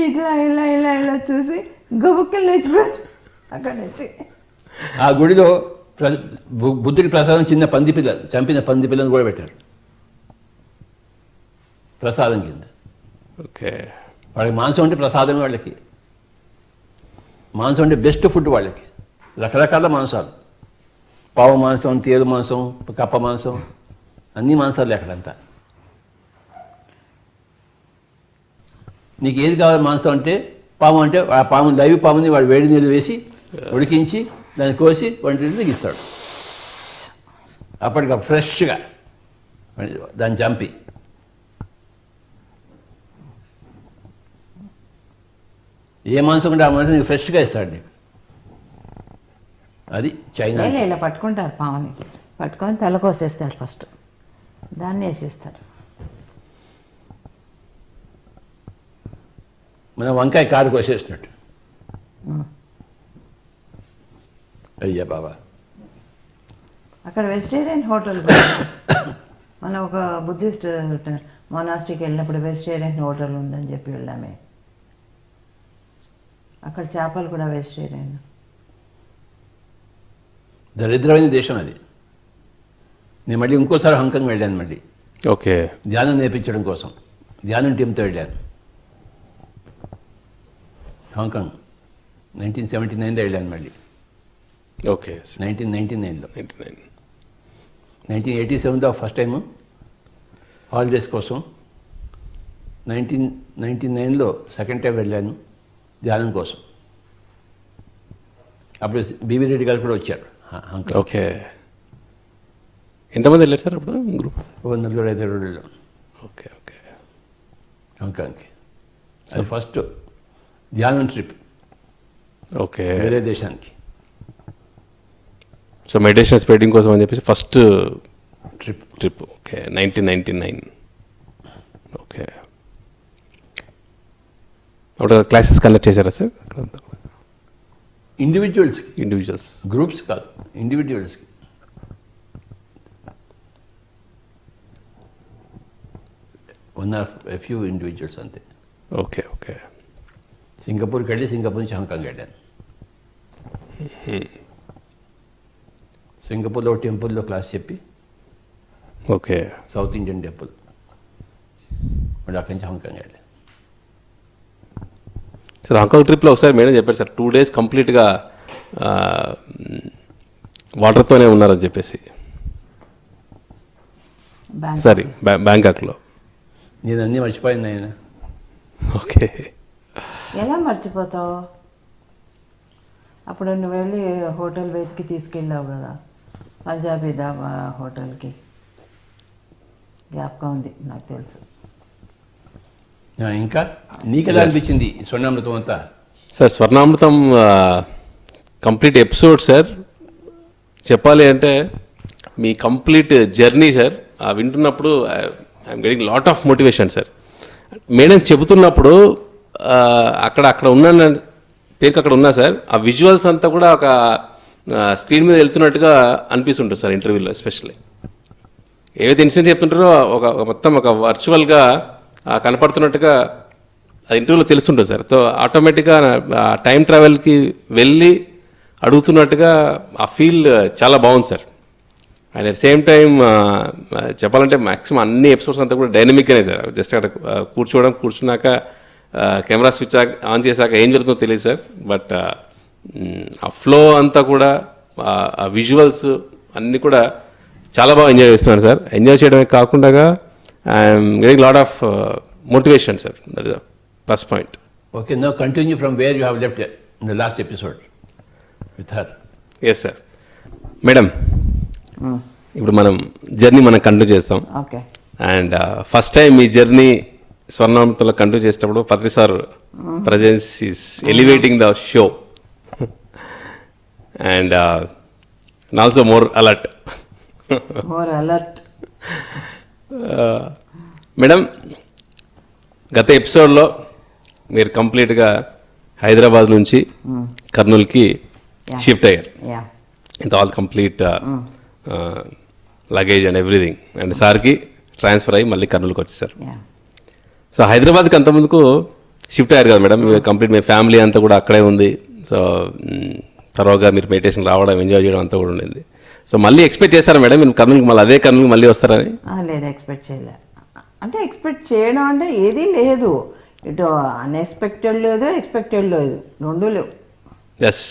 ఇట్లా ఇలా ఇలా ఇలా చూసి గబుక్కలు లేచిపోయారు అక్కడ నుంచి.
ఆ గుడిలో బుద్ధుడి ప్రసాదం చిన్న పంది పిల్ల, చంపిన పంది పిల్లని కూడా పెట్టారు ప్రసాదం కింద.
ఓకే,
వాళ్ళకి మాంసం అంటే ప్రసాదమే. వాళ్ళకి మాంసం అంటే బెస్ట్ ఫుడ్. వాళ్ళకి రకరకాల మాంసాలు, పావు మాంసం, తేలు మాంసం, కప్ప మాంసం, అన్ని మాంసాలు అక్కడంతా. నీకు ఏది కావాలి మాంసం అంటే, పాము అంటే ఆ పాము లైవ్ పాముని వాడు వేడి నీళ్ళు వేసి ఉడికించి దాన్ని కోసి వంటిని దిగిస్తాడు. అప్పటికప్పుడు ఫ్రెష్గా దాన్ని చంపి. ఏ మాంసం ఉంటే ఆ మాంసం నీకు ఫ్రెష్గా ఇస్తాడు నీకు. అది చైనా.
ఇలా పట్టుకుంటారు పావుని, పట్టుకొని తల కోసేస్తారు ఫస్ట్, దాన్ని వేసేస్తారు.
మన వంకాయ కాడు కోసేసినట్టు. అయ్యా బాబా,
అక్కడ వెజిటేరియన్ హోటల్ మనం ఒక బుద్ధిస్ట్ మొనాస్ట్రీకి వెళ్ళినప్పుడు వెజిటేరియన్ హోటల్ ఉందని చెప్పి వెళ్ళామే. అక్కడ చేపలు కూడా వెజిటేరియన్.
దరిద్రమైన దేశం అది. నేను మళ్ళీ ఇంకోసారి హాంకాంగ్ వెళ్ళాను మళ్ళీ.
ఓకే,
ధ్యానం నేర్పించడం కోసం ధ్యానం టీంతో వెళ్ళాను హాంకాంగ్. 1979లో వెళ్ళాను మళ్ళీ.
ఓకే,
1999లో.
99.
1987లో ఫస్ట్ టైము హాలిడేస్ కోసం 1999లో సెకండ్ టైం వెళ్ళాను ధ్యానం కోసం. అప్పుడు బీవీ రెడ్డి గారు కూడా వచ్చారు అంకుల్.
ఓకే. ఎంతమంది వెళ్ళారు సార్ అప్పుడు గ్రూప్?
452
okay okay.
హాంకాంగ్కి. అది ఫస్ట్ ధ్యానం ట్రిప్
ఓకే.
వేరే దేశానికి
సో మెడిటేషన్ స్ప్రెడింగ్ కోసం అని చెప్పేసి ఫస్ట్
ట్రిప్.
ఓకే. 1999. ఓకే. అప్పుడు క్లాసెస్ కండక్ట్ చేశారా సార్?
ఇండివిజువల్స్కి,
ఇండివిజువల్స్.
గ్రూప్స్ కాదు, ఇండివిజువల్స్కి. One or a few individuals అంతే.
Okay okay.
సింగపూర్కి వెళ్ళి సింగపూర్ నుంచి హాంకాంగ్ వెళ్ళాను. సింగపూర్లో టెంపుల్లో క్లాస్ చెప్పి
ఓకే.
సౌత్ ఇండియన్ టెంపుల్, మళ్ళీ అక్కడి నుంచి హాంకాంగ్ వెళ్ళాను.
సార్ హాంకాంగ్ ట్రిప్లో ఒకసారి మేడం చెప్పారు సార్ 2 days కంప్లీట్గా వాటర్తోనే ఉన్నారని చెప్పేసి. సారీ, బ్యాంకాక్లో.
నేను అన్నీ మర్చిపోయాను ఆయన.
ఓకే.
ఎలా మర్చిపోతావు? అప్పుడు నువ్వు వెళ్ళి హోటల్ వెతికి తీసుకెళ్ళావు కదా, పంజాబీ దాబా హోటల్కి. జ్ఞాపకం ఉంది, నాకు తెలుసు.
ఇంకా నీకెలా అనిపించింది ఈ స్వర్ణామృతం అంతా?
Sir Swarnamrutham complete episode sir. చెప్పాలి అంటే మీ కంప్లీట్ జర్నీ సార్ వింటున్నప్పుడు I'm getting lot of motivation sir. Madam చెబుతున్నప్పుడు అక్కడ ఉన్నాను, పేరుకి అక్కడ ఉన్నా సార్. ఆ విజువల్స్ అంతా కూడా ఒక స్క్రీన్ మీద వెళ్తున్నట్టుగా అనిపిస్తుంటుంది సార్ ఇంటర్వ్యూలో. ఎస్పెషల్లీ ఏవైతే ఇన్సిడెంట్ చెప్తుంటారో ఒక మొత్తం ఒక వర్చువల్గా కనపడుతున్నట్టుగా అది ఇంటర్వ్యూలో తెలుస్తుంటుంది సార్. సో ఆటోమేటిక్గా టైం ట్రావెల్కి వెళ్ళి అడుగుతున్నట్టుగా ఆ ఫీల్ చాలా బాగుంది sir. And at same time చెప్పాలంటే మ్యాక్సిమం అన్ని ఎపిసోడ్స్ అంతా కూడా డైనమిక్గానే సార్. జస్ట్ అక్కడ కూర్చున్నాక కెమెరా స్విచ్ ఆన్ చేశాక ఏం జరుగుతుందో తెలియదు సార్. బట్ ఆ ఫ్లో అంతా కూడా ఆ విజువల్స్ అన్నీ కూడా చాలా బాగా ఎంజాయ్ చేస్తున్నాను సార్. ఎంజాయ్ చేయడమే కాకుండా I'm getting lot of motivation sir. That is the plus point.
Okay, now continue from where you have left in the last episode with her.
Yes sir. Madam, ఇప్పుడు మనం journey continue చేస్తాం.
Okay.
And first time ఈ journey స్వర్ణామృతంలో continue చేసేటప్పుడు Patri sir presence is elevating the show and also more alert. Madam, గత ఎపిసోడ్లో మీరు కంప్లీట్గా హైదరాబాద్ నుంచి కర్నూలుకి షిఫ్ట్ అయ్యారు. ఇంత all complete luggage and everything. And సార్కి ట్రాన్స్ఫర్ అయ్యి మళ్ళీ కర్నూలుకి వచ్చేసారు. సో హైదరాబాద్కి అంతకుముందుకు షిఫ్ట్ అయ్యారు కదా మేడం. కంప్లీట్ మీ ఫ్యామిలీ అంతా కూడా అక్కడే ఉంది. సో తర్వాత మీరు మెడిటేషన్ రావడం, ఎంజాయ్ చేయడం అంతా కూడా ఉండింది. సో మళ్ళీ ఎక్స్పెక్ట్ చేస్తారా మేడం మీరు కర్నూలుకి మళ్ళీ అదే కర్నూలుకి మళ్ళీ వస్తారని?
లేదు, ఎక్స్పెక్ట్ చేయలే. అంటే ఎక్స్పెక్ట్ చేయడం అంటే ఏదీ లేదు. ఇటు అన్ఎక్స్పెక్టెడ్ లేదు, ఎక్స్పెక్టెడ్ లేదు, రెండు లేవు.
Yes,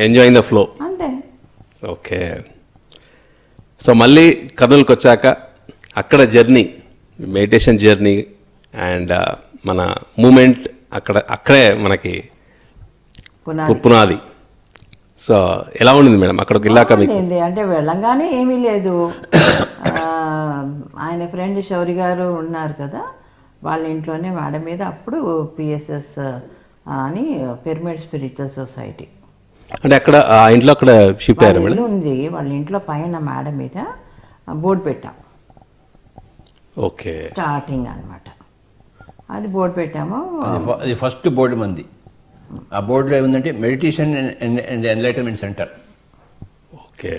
enjoying the flow.
అంతే.
ఓకే. సో మళ్ళీ కర్నూలుకి వచ్చాక అక్కడ జర్నీ, మెడిటేషన్ జర్నీ అండ్ మన మూమెంట్ అక్కడే మనకి పునాది. సో ఎలా ఉండింది మేడం అక్కడికి వెళ్ళాక మీకు?
అంటే వెళ్ళంగానే ఏమీ లేదు. ఆయన ఫ్రెండ్ శౌరి గారు ఉన్నారు కదా, వాళ్ళ ఇంట్లోనే మేడ మీద అప్పుడు పిఎస్ఎస్ అని పిరమిడ్ స్పిరిచువల్ సొసైటీ
అంటే అక్కడ ఆ ఇంట్లో అక్కడ షిఫ్ట్ అయ్యారు మేడం?
ఉంది. వాళ్ళ ఇంట్లో పైన మేడ మీద బోర్డు పెట్టాం.
ఓకే.
స్టార్టింగ్ అనమాట అది బోర్డు పెట్టాము.
అది ఫస్ట్ బోర్డు మంది. ఆ బోర్డులో ఏముందంటే meditation and enlightenment centre.
Okay.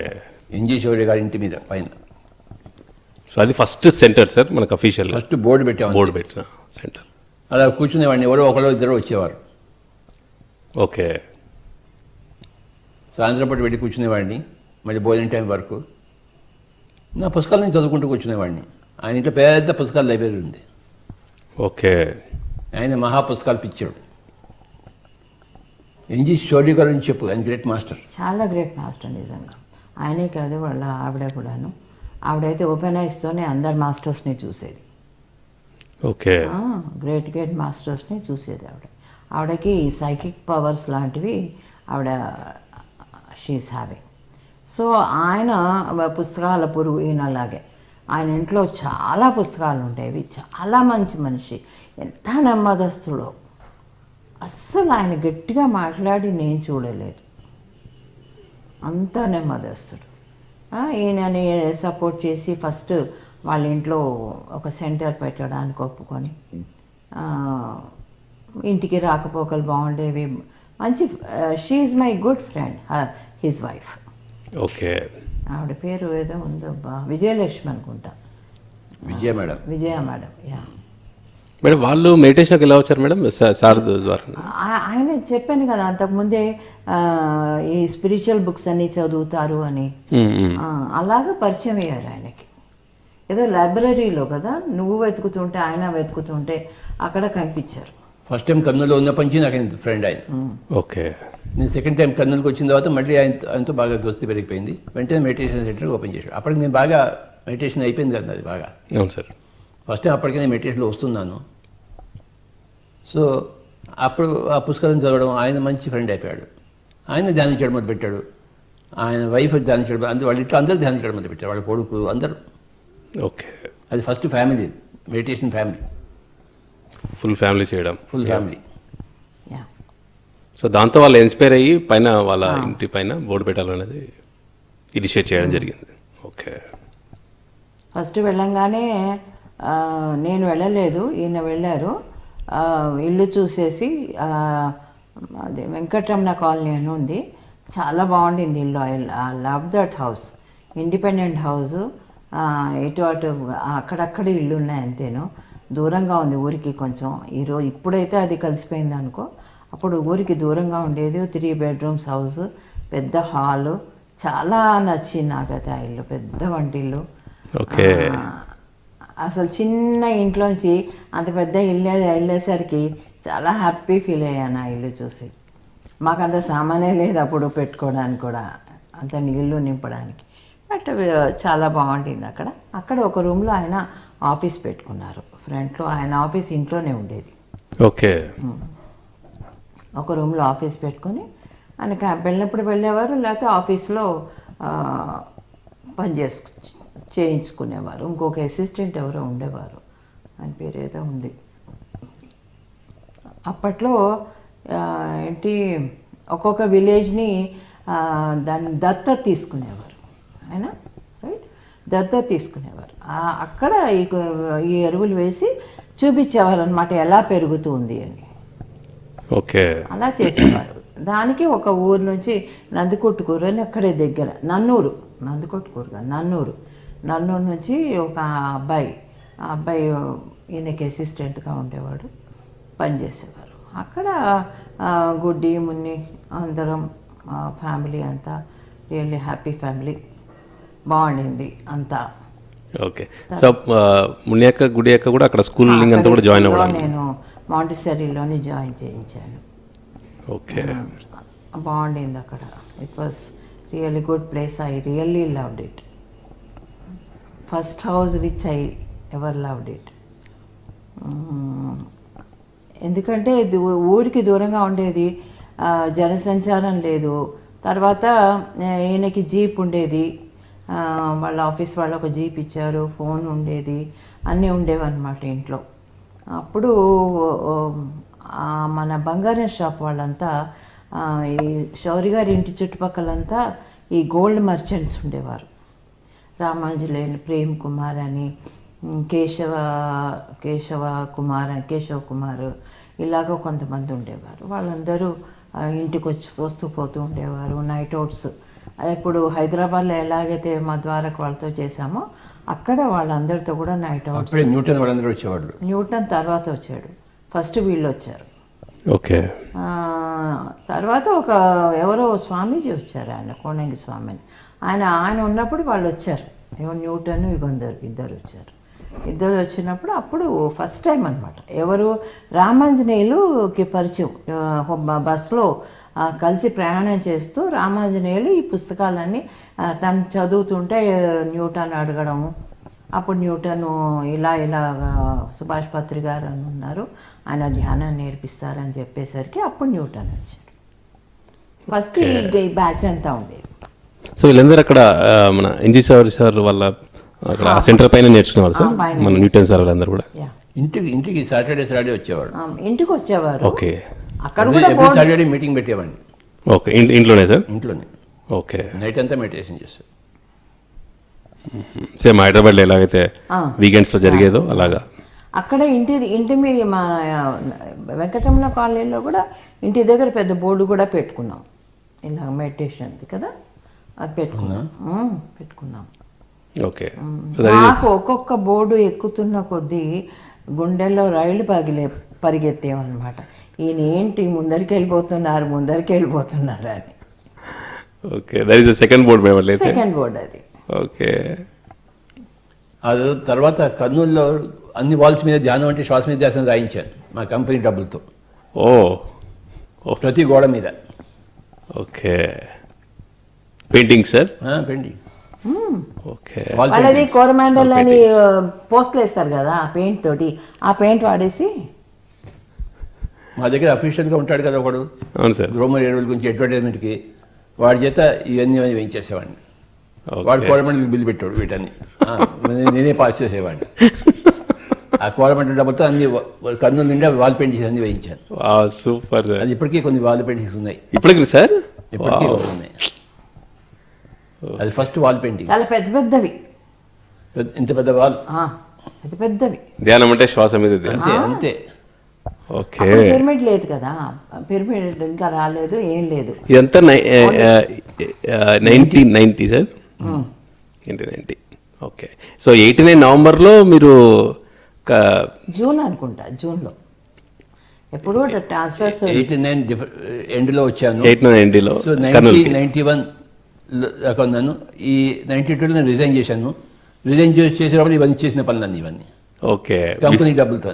NG Shourya గారి ఇంటి మీద పైన.
సో అది ఫస్ట్ సెంటర్ సార్ మనకు అఫీషియల్.
ఫస్ట్ బోర్డు పెట్టాము.
బోర్డు పెట్టిన సెంటర్.
అలా కూర్చునేవాడిని, ఎవరో ఒకరో ఇద్దరు వచ్చేవారు.
ఓకే.
సాయంత్రం పాటు వెళ్ళి కూర్చునేవాడిని, మళ్ళీ భోజనం టైం వరకు నా పుస్తకాలు నేను చదువుకుంటూ కూర్చునేవాడిని. ఆయన ఇంట్లో పెద్ద పుస్తకాల లైబ్రరీ ఉంది.
ఓకే.
ఆయన మహా పుస్తకాలు పిచ్చాడు. ఎన్జి శౌర్య గారు అని చెప్పు, ఆయన గ్రేట్ మాస్టర్.
చాలా గ్రేట్ మాస్టర్ నిజంగా. ఆయనే కాదు, వాళ్ళ ఆవిడ కూడాను. ఆవిడైతే ఓపెన్ ఐస్తోనే అందరు మాస్టర్స్ని చూసేది.
ఓకే
గ్రేట్ మాస్టర్స్ని చూసేది ఆవిడకి సైకిక్ పవర్స్ లాంటివి ఆవిడ షీఈస్ హ్యావింగ్. సో ఆయన పుస్తకాల పురుగు ఈయనలాగే ఆయన ఇంట్లో చాలా పుస్తకాలు ఉండేవి. చాలా మంచి మనిషి, ఎంత నెమ్మదస్తుడో. అస్సలు ఆయన గట్టిగా మాట్లాడి నేను చూడలేదు, అంత నెమ్మదస్తుడు. ఈయనని సపోర్ట్ చేసి ఫస్ట్ వాళ్ళ ఇంట్లో ఒక సెంటర్ పెట్టడానికి ఒప్పుకొని ఇంటికి రాకపోకలు బాగుండేవి. మంచి she my good friend, his wife.
Okay.
ఆవిడ పేరు ఏదో ఉందో విజయలక్ష్మి అనుకుంటా.
విజయ మేడం.
యా
మేడం వాళ్ళు మెడిటేషన్కి ఎలా వచ్చారు మేడం? సార్ ద్వారా?
ఆయన చెప్పాను కదా అంతకుముందే ఈ స్పిరిచువల్ బుక్స్ అన్నీ చదువుతారు అని, అలాగా పరిచయం అయ్యారు ఆయనకి. ఏదో లైబ్రరీలో కదా, నువ్వు వెతుకుతుంటే ఆయన వెతుకుతుంటే అక్కడ కనిపించారు.
ఫస్ట్ టైం కర్నూలులో ఉన్నప్పటి నుంచి నాకు ఆయన ఫ్రెండ్ ఆయన.
ఓకే.
నేను సెకండ్ టైం కర్నూలుకి వచ్చిన తర్వాత మళ్ళీ ఆయనతో బాగా దోస్తి పెరిగిపోయింది. వెంటనే మెడిటేషన్ సెంటర్ ఓపెన్ చేశాడు. అప్పటికి నేను బాగా మెడిటేషన్ అయిపోయింది కదా అది బాగా.
అవును సార్.
ఫస్ట్ టైం అప్పటికే నేను మెడిటేషన్లో వస్తున్నాను. సో అప్పుడు ఆ పుస్తకాలను చదవడం, ఆయన మంచి ఫ్రెండ్ అయిపోయాడు. ఆయన ధ్యానించడం మొదలుపెట్టాడు, ఆయన వైఫ్ ధ్యానించడం, వాళ్ళ ఇంట్లో అందరూ ధ్యానించడం మొదలుపెట్టారు, వాళ్ళ కొడుకు అందరూ.
ఓకే.
అది first family, meditation family,
full family చేయడం.
Full family.
యా
సో దాంతో వాళ్ళు ఇన్స్పైర్ అయ్యి పైన వాళ్ళ ఇంటి పైన బోర్డు పెట్టాలనేది ఇనిషియేట్ చేయడం జరిగింది. ఓకే.
ఫస్ట్ వెళ్ళంగానే నేను వెళ్ళలేదు, ఈయన వెళ్ళారు. ఇల్లు చూసేసి అదే వెంకటరమణ కాలనీ అని ఉంది, చాలా బాగుండింది ఇల్లు. I love that house. Independent house, ఇటు అటు అక్కడక్కడ ఇల్లు ఉన్నాయి అంతేను. దూరంగా ఉంది ఊరికి కొంచెం. ఇప్పుడైతే అది కలిసిపోయింది అనుకో, అప్పుడు ఊరికి దూరంగా ఉండేది. 3 bedrooms హౌస్, పెద్ద హాలు, చాలా నచ్చింది నాకైతే ఆ ఇల్లు. పెద్ద వంటిల్లు.
ఓకే.
అసలు చిన్న ఇంట్లోంచి అంత పెద్ద ఇల్లు వెళ్ళేసరికి చాలా హ్యాపీ ఫీల్ అయ్యాను ఆ ఇల్లు చూసి. మాకు అంత సామానే లేదు అప్పుడు పెట్టుకోవడానికి కూడా, అంత నీళ్లు నింపడానికి. బట్ చాలా బాగుంటుంది అక్కడ ఒక రూమ్లో ఆయన ఆఫీస్ పెట్టుకున్నారు. ఫ్రంట్లో ఆయన ఆఫీస్ ఇంట్లోనే ఉండేది.
ఓకే.
ఒక రూమ్లో ఆఫీస్ పెట్టుకొని ఆయన వెళ్ళినప్పుడు వెళ్ళేవారు, లేకపోతే ఆఫీస్లో పని చేయించుకునేవారు. ఇంకొక అసిస్టెంట్ ఎవరో ఉండేవారు, ఆయన పేరు ఏదో ఉంది. అప్పట్లో ఏంటి ఒక్కొక్క విలేజ్ని దాన్ని దత్తత తీసుకునేవారు ఆయన, రైట్, దత్తత తీసుకునేవారు. అక్కడ ఈ ఎరువులు వేసి చూపించేవారు అనమాట ఎలా పెరుగుతుంది అని.
ఓకే.
అలా చేసేవారు. దానికి ఒక ఊరు నుంచి నందికొట్టుకూరు అని అక్కడే దగ్గర, నన్నూరు నుంచి ఒక అబ్బాయి, ఆ అబ్బాయి ఈయనకి అసిస్టెంట్గా ఉండేవాడు, పనిచేసేవారు అక్కడ. గుడ్డి మున్ని అందరం ఫ్యామిలీ అంతా రియల్లీ హ్యాపీ ఫ్యామిలీ, బాగుండింది అంతా.
ఓకే. సో మునియక్క గుడి అక్క కూడా అక్కడ స్కూలింగ్ అంతా కూడా జాయిన్ అవ్వడం?
నేను మాంటిసరీలోనే జాయిన్ చేయించాను.
ఓకే.
బాగుండింది అక్కడ. It was really good place. I really loved it. First house which I ever loved it. ఎందుకంటే ఇది ఊరికి దూరంగా ఉండేది, జనసంచారం లేదు. తర్వాత ఈయనకి జీప్ ఉండేది, వాళ్ళ ఆఫీస్ వాళ్ళు ఒక జీప్ ఇచ్చారు, ఫోన్ ఉండేది, అన్నీ ఉండేవన్నమాట ఇంట్లో. అప్పుడు మన బంగారం షాప్ వాళ్ళంతా, ఈ శౌరి గారి ఇంటి చుట్టుపక్కలంతా ఈ గోల్డ్ మర్చెంట్స్ ఉండేవారు. రామాంజనేయులు, ప్రేమ్ కుమార్ అని, కేశవ కుమార్, ఇలాగ కొంతమంది ఉండేవారు. వాళ్ళందరూ ఇంటికి వస్తూ పోతూ ఉండేవారు. నైట్ అవుట్స్ ఇప్పుడు హైదరాబాద్లో ఎలాగైతే మా ద్వారకు వాళ్ళతో చేశామో అక్కడ వాళ్ళందరితో కూడా నైట్ అవుట్స్.
న్యూటన్ వాళ్ళందరూ వచ్చేవాళ్ళు.
న్యూటన్ తర్వాత వచ్చాడు, ఫస్ట్ వీళ్ళు వచ్చారు.
ఓకే.
తర్వాత ఎవరో స్వామీజీ వచ్చారు, ఆయన కోణంగి స్వామిని. ఆయన ఉన్నప్పుడు వాళ్ళు వచ్చారు. న్యూటన్ ఇద్దరు వచ్చారు. ఇద్దరు వచ్చినప్పుడు అప్పుడు ఫస్ట్ టైం అనమాట. ఎవరు రామాంజనేయులుకి పరిచయం. బస్సులో కలిసి ప్రయాణం చేస్తూ రామాంజనేయులు ఈ పుస్తకాలన్నీ తను చదువుతుంటే న్యూటన్ అడగడము, అప్పుడు న్యూటను ఇలా సుభాష్ పత్రి గారు అని ఉన్నారు, ఆయన ధ్యానం నేర్పిస్తారని చెప్పేసరికి అప్పుడు న్యూటన్ వచ్చాడు. ఫస్ట్ ఈ బ్యాచ్ అంతా ఉండేది.
సో వీళ్ళందరూ అక్కడ మన ఎన్జీ సార్ వాళ్ళ అక్కడ సెంటర్ పైన నేర్చుకునేవాళ్ళు సార్,
పైన.
మన న్యూటన్ సార్ వాళ్ళందరూ కూడా.
యా.
ఇంటికి సాటర్డే వచ్చేవాడు.
ఇంటికి వచ్చేవారు.
ఓకే
అక్కడ కూడా
ఎవ్రీ సాటర్డే మీటింగ్ పెట్టేవాడిని
ఓకే, ఇంట్లోనే సార్?
ఇంట్లోనే.
ఓకే.
నైట్ అంతా మెడిటేషన్ చేస్తాడు.
సేమ్ హైదరాబాద్లో ఎలాగైతే వీకెండ్స్లో జరిగేదో అలాగా.
అక్కడ ఇంటి మీ మా వెంకటరమణ కాలనీలో కూడా ఇంటి దగ్గర పెద్ద బోర్డు కూడా పెట్టుకున్నాం, ఇలా మెడిటేషన్ది కదా, అది పెట్టుకున్నాం.
ఓకే.
నాకు ఒక్కొక్క బోర్డు ఎక్కుతున్న కొద్దీ గుండెల్లో రైళ్ళు పరిగెత్తేవన్నమాట. ఈయన ఏంటి ముందరికి వెళ్ళిపోతున్నారు అని.
Okay, that is the second board madam అయితే.
సెకండ్ బోర్డు అది.
ఓకే.
అది తర్వాత కర్నూలులో అన్ని వాల్స్ మీద ధ్యానం అంటే శ్వాస మీద ధ్యాసం రాయించాను మా కంపెనీ డబ్బులతో.
ఓ
ప్రతి గోడ మీద.
Okay. Painting sir?
Painting.
Okay.
వాళ్ళది కోరమాండల్ అని పోస్టులు వేస్తారు కదా ఆ పెయింట్ తోటి, ఆ పెయింట్ వాడేసి.
మా దగ్గర అఫీషియల్గా ఉంటాడు కదా ఒకడు,
అవును సార్.
గ్రోమర్ ఎరువుల గురించి అడ్వర్టైజ్మెంట్కి, వాడి చేత ఇవన్నీ వేయించేసేవాడిని.
ఓకే.
వాడు కోరమండలికి బిల్లు పెట్టాడు వీటన్ని, నేనే పాస్ చేసేవాడిని. ఆ కోరమండలి డబ్బులతో అన్ని కర్నూలు నిండా వాల్ పెయింటింగ్స్ అన్ని వేయించాను.
Super sir.
అది ఇప్పటికీ కొన్ని వాల్ పెయింటింగ్స్ ఉన్నాయి.
ఇప్పటికి సార్?
ఇప్పటికీ ఉన్నాయి. అది ఫస్ట్ వాల్ పెయింటింగ్.
చాలా పెద్దవి,
ఇంత పెద్ద వాల్.
పెద్దవి.
ధ్యానం అంటే శ్వాస మీద ధ్యానం.
అంతే.
ఓకే.
పిరమిడ్ లేదు కదా, పిరమిడ్ ఇంకా రాలేదు, ఏం లేదు.
ఇదంతా 1990 సార్? 1990. ఓకే. సో 89 నవంబర్లో మీరు
జూన్ అనుకుంటా, జూన్లో ఎప్పుడు ట్రాన్స్ఫర్స్.
89 ఎండ్లో వచ్చాను.
89
సో 91 దాకా ఉన్నాను. ఈ 92లో నేను రిజైన్ చేశాను. రిజైన్ చేసేటప్పుడు ఇవన్నీ చేసిన పనులన్నీ ఇవన్నీ
ఓకే.
కంపెనీ డబ్బులతో.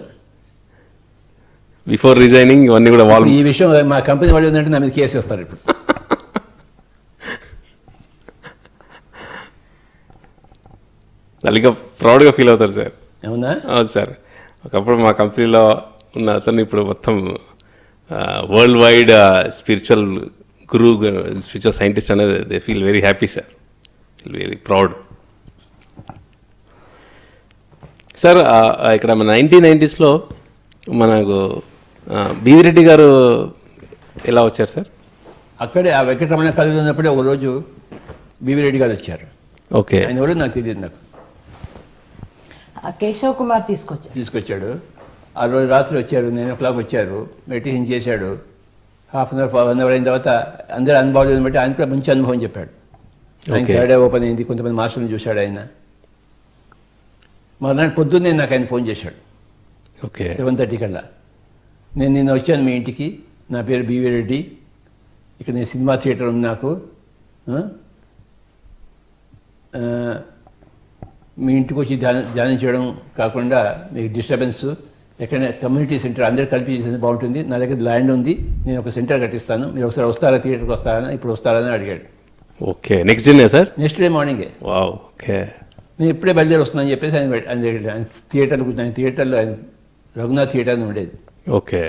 బిఫోర్ రిజైనింగ్ ఇవన్నీ కూడా వాళ్ళు.
ఈ విషయం మా కంపెనీ వాళ్ళు ఏంటంటే నా మీద కేసు వేస్తారు ఇప్పుడు.
అలాగే ప్రౌడ్గా ఫీల్ అవుతారు సార్.
అవునా?
అవును సార్. ఒకప్పుడు మా కంపెనీలో ఉన్న అతను ఇప్పుడు మొత్తం వరల్డ్ వైడ్ స్పిరిచువల్ గురు, స్పిరిచువల్ సైంటిస్ట్ అనేది they feel very happy sir, feel very proud. Sir ఇక్కడ మన 1990స్లో మనకు బివి రెడ్డి గారు ఎలా వచ్చారు సార్?
అక్కడే ఆ వెంకటరమణ కాలేజీలో ఉన్నప్పుడే ఒక రోజు బివి రెడ్డి గారు వచ్చారు.
ఓకే.
ఆయన ఎవరో నాకు తెలియదు. నాకు
కేశవ్ కుమార్
తీసుకొచ్చాడు. ఆ రోజు రాత్రి వచ్చారు, 9 o'clock వచ్చారు, మెడిటేషన్ చేశాడు. హాఫ్ అన్ అవర్ 1 hour అయిన తర్వాత అందరూ అనుభవం బట్టి ఆయన కూడా మంచి అనుభవం చెప్పాడు. ఆయన థర్డే ఓపెన్ అయింది, కొంతమంది మాస్టర్ని చూశాడు ఆయన. మర్నాడు పొద్దున్నే నాకు ఆయన ఫోన్ చేశాడు.
ఓకే.
7:30 కల్లా. నేను నిన్న వచ్చాను మీ ఇంటికి, నా పేరు బివి రెడ్డి, ఇక్కడ నేను సినిమా థియేటర్ ఉంది నాకు, మీ ఇంటికి వచ్చి ధ్యానం చేయడం కాకుండా మీకు డిస్టర్బెన్స్, ఎక్కడైనా కమ్యూనిటీ సెంటర్ అందరూ కలిపి చేస్తే బాగుంటుంది, నా దగ్గర ల్యాండ్ ఉంది, నేను ఒక సెంటర్ కట్టిస్తాను, మీరు ఒకసారి వస్తారా, థియేటర్కి వస్తారా, ఇప్పుడు వస్తారని అడిగాడు.
Okay. Next day sir?
Next day మార్నింగే.
వావ్. ఓకే.
నేను ఇప్పుడే బయలుదేరి వస్తున్నాను చెప్పేసి ఆయన థియేటర్లో కూర్చున్నాను. థియేటర్లో ఆయన రఘునాథ్ థియేటర్ అని ఉండేది.
ఓకే.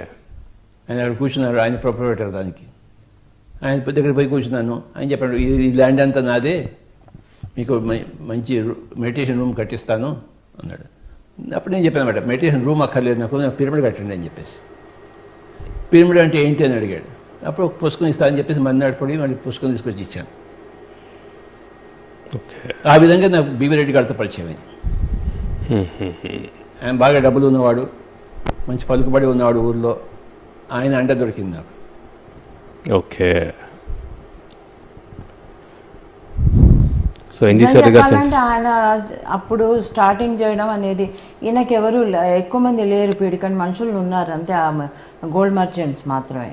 ఆయన అక్కడ కూర్చున్నారు, ఆయన ప్రొపరేటర్ దానికి. ఆయన దగ్గర పోయి కూర్చున్నాను. ఆయన చెప్పాడు, ఈ ల్యాండ్ అంతా నాదే, మీకు మంచి మెడిటేషన్ రూమ్ కట్టిస్తాను అన్నాడు. అప్పుడు నేను చెప్పాను అన్నమాట, మెడిటేషన్ రూమ్ అక్కర్లేదు నాకు పిరమిడ్ కట్టండి అని చెప్పేసి. పిరమిడ్ అంటే ఏంటి అని అడిగాడు. అప్పుడు ఒక పుస్తకం ఇస్తానని చెప్పేసి మన్నాడు పడి మళ్ళీ పుస్తకం తీసుకొచ్చి ఇచ్చాను.
ఓకే.
ఆ విధంగా నాకు బివి రెడ్డి గారితో పరిచయం అయింది. ఆయన బాగా డబ్బులు ఉన్నవాడు, మంచి పలుకుబడి ఉన్నవాడు ఊళ్ళో. ఆయన అండ దొరికింది నాకు.
ఓకే. సో ఎన్జీసీ గారు
ఆయన అప్పుడు స్టార్టింగ్ చేయడం అనేది, ఈయనకి ఎవరు ఎక్కువ మంది లేరు, పీడికండి మనుషులు ఉన్నారు అంతే, గోల్డ్ మర్చెంట్స్ మాత్రమే.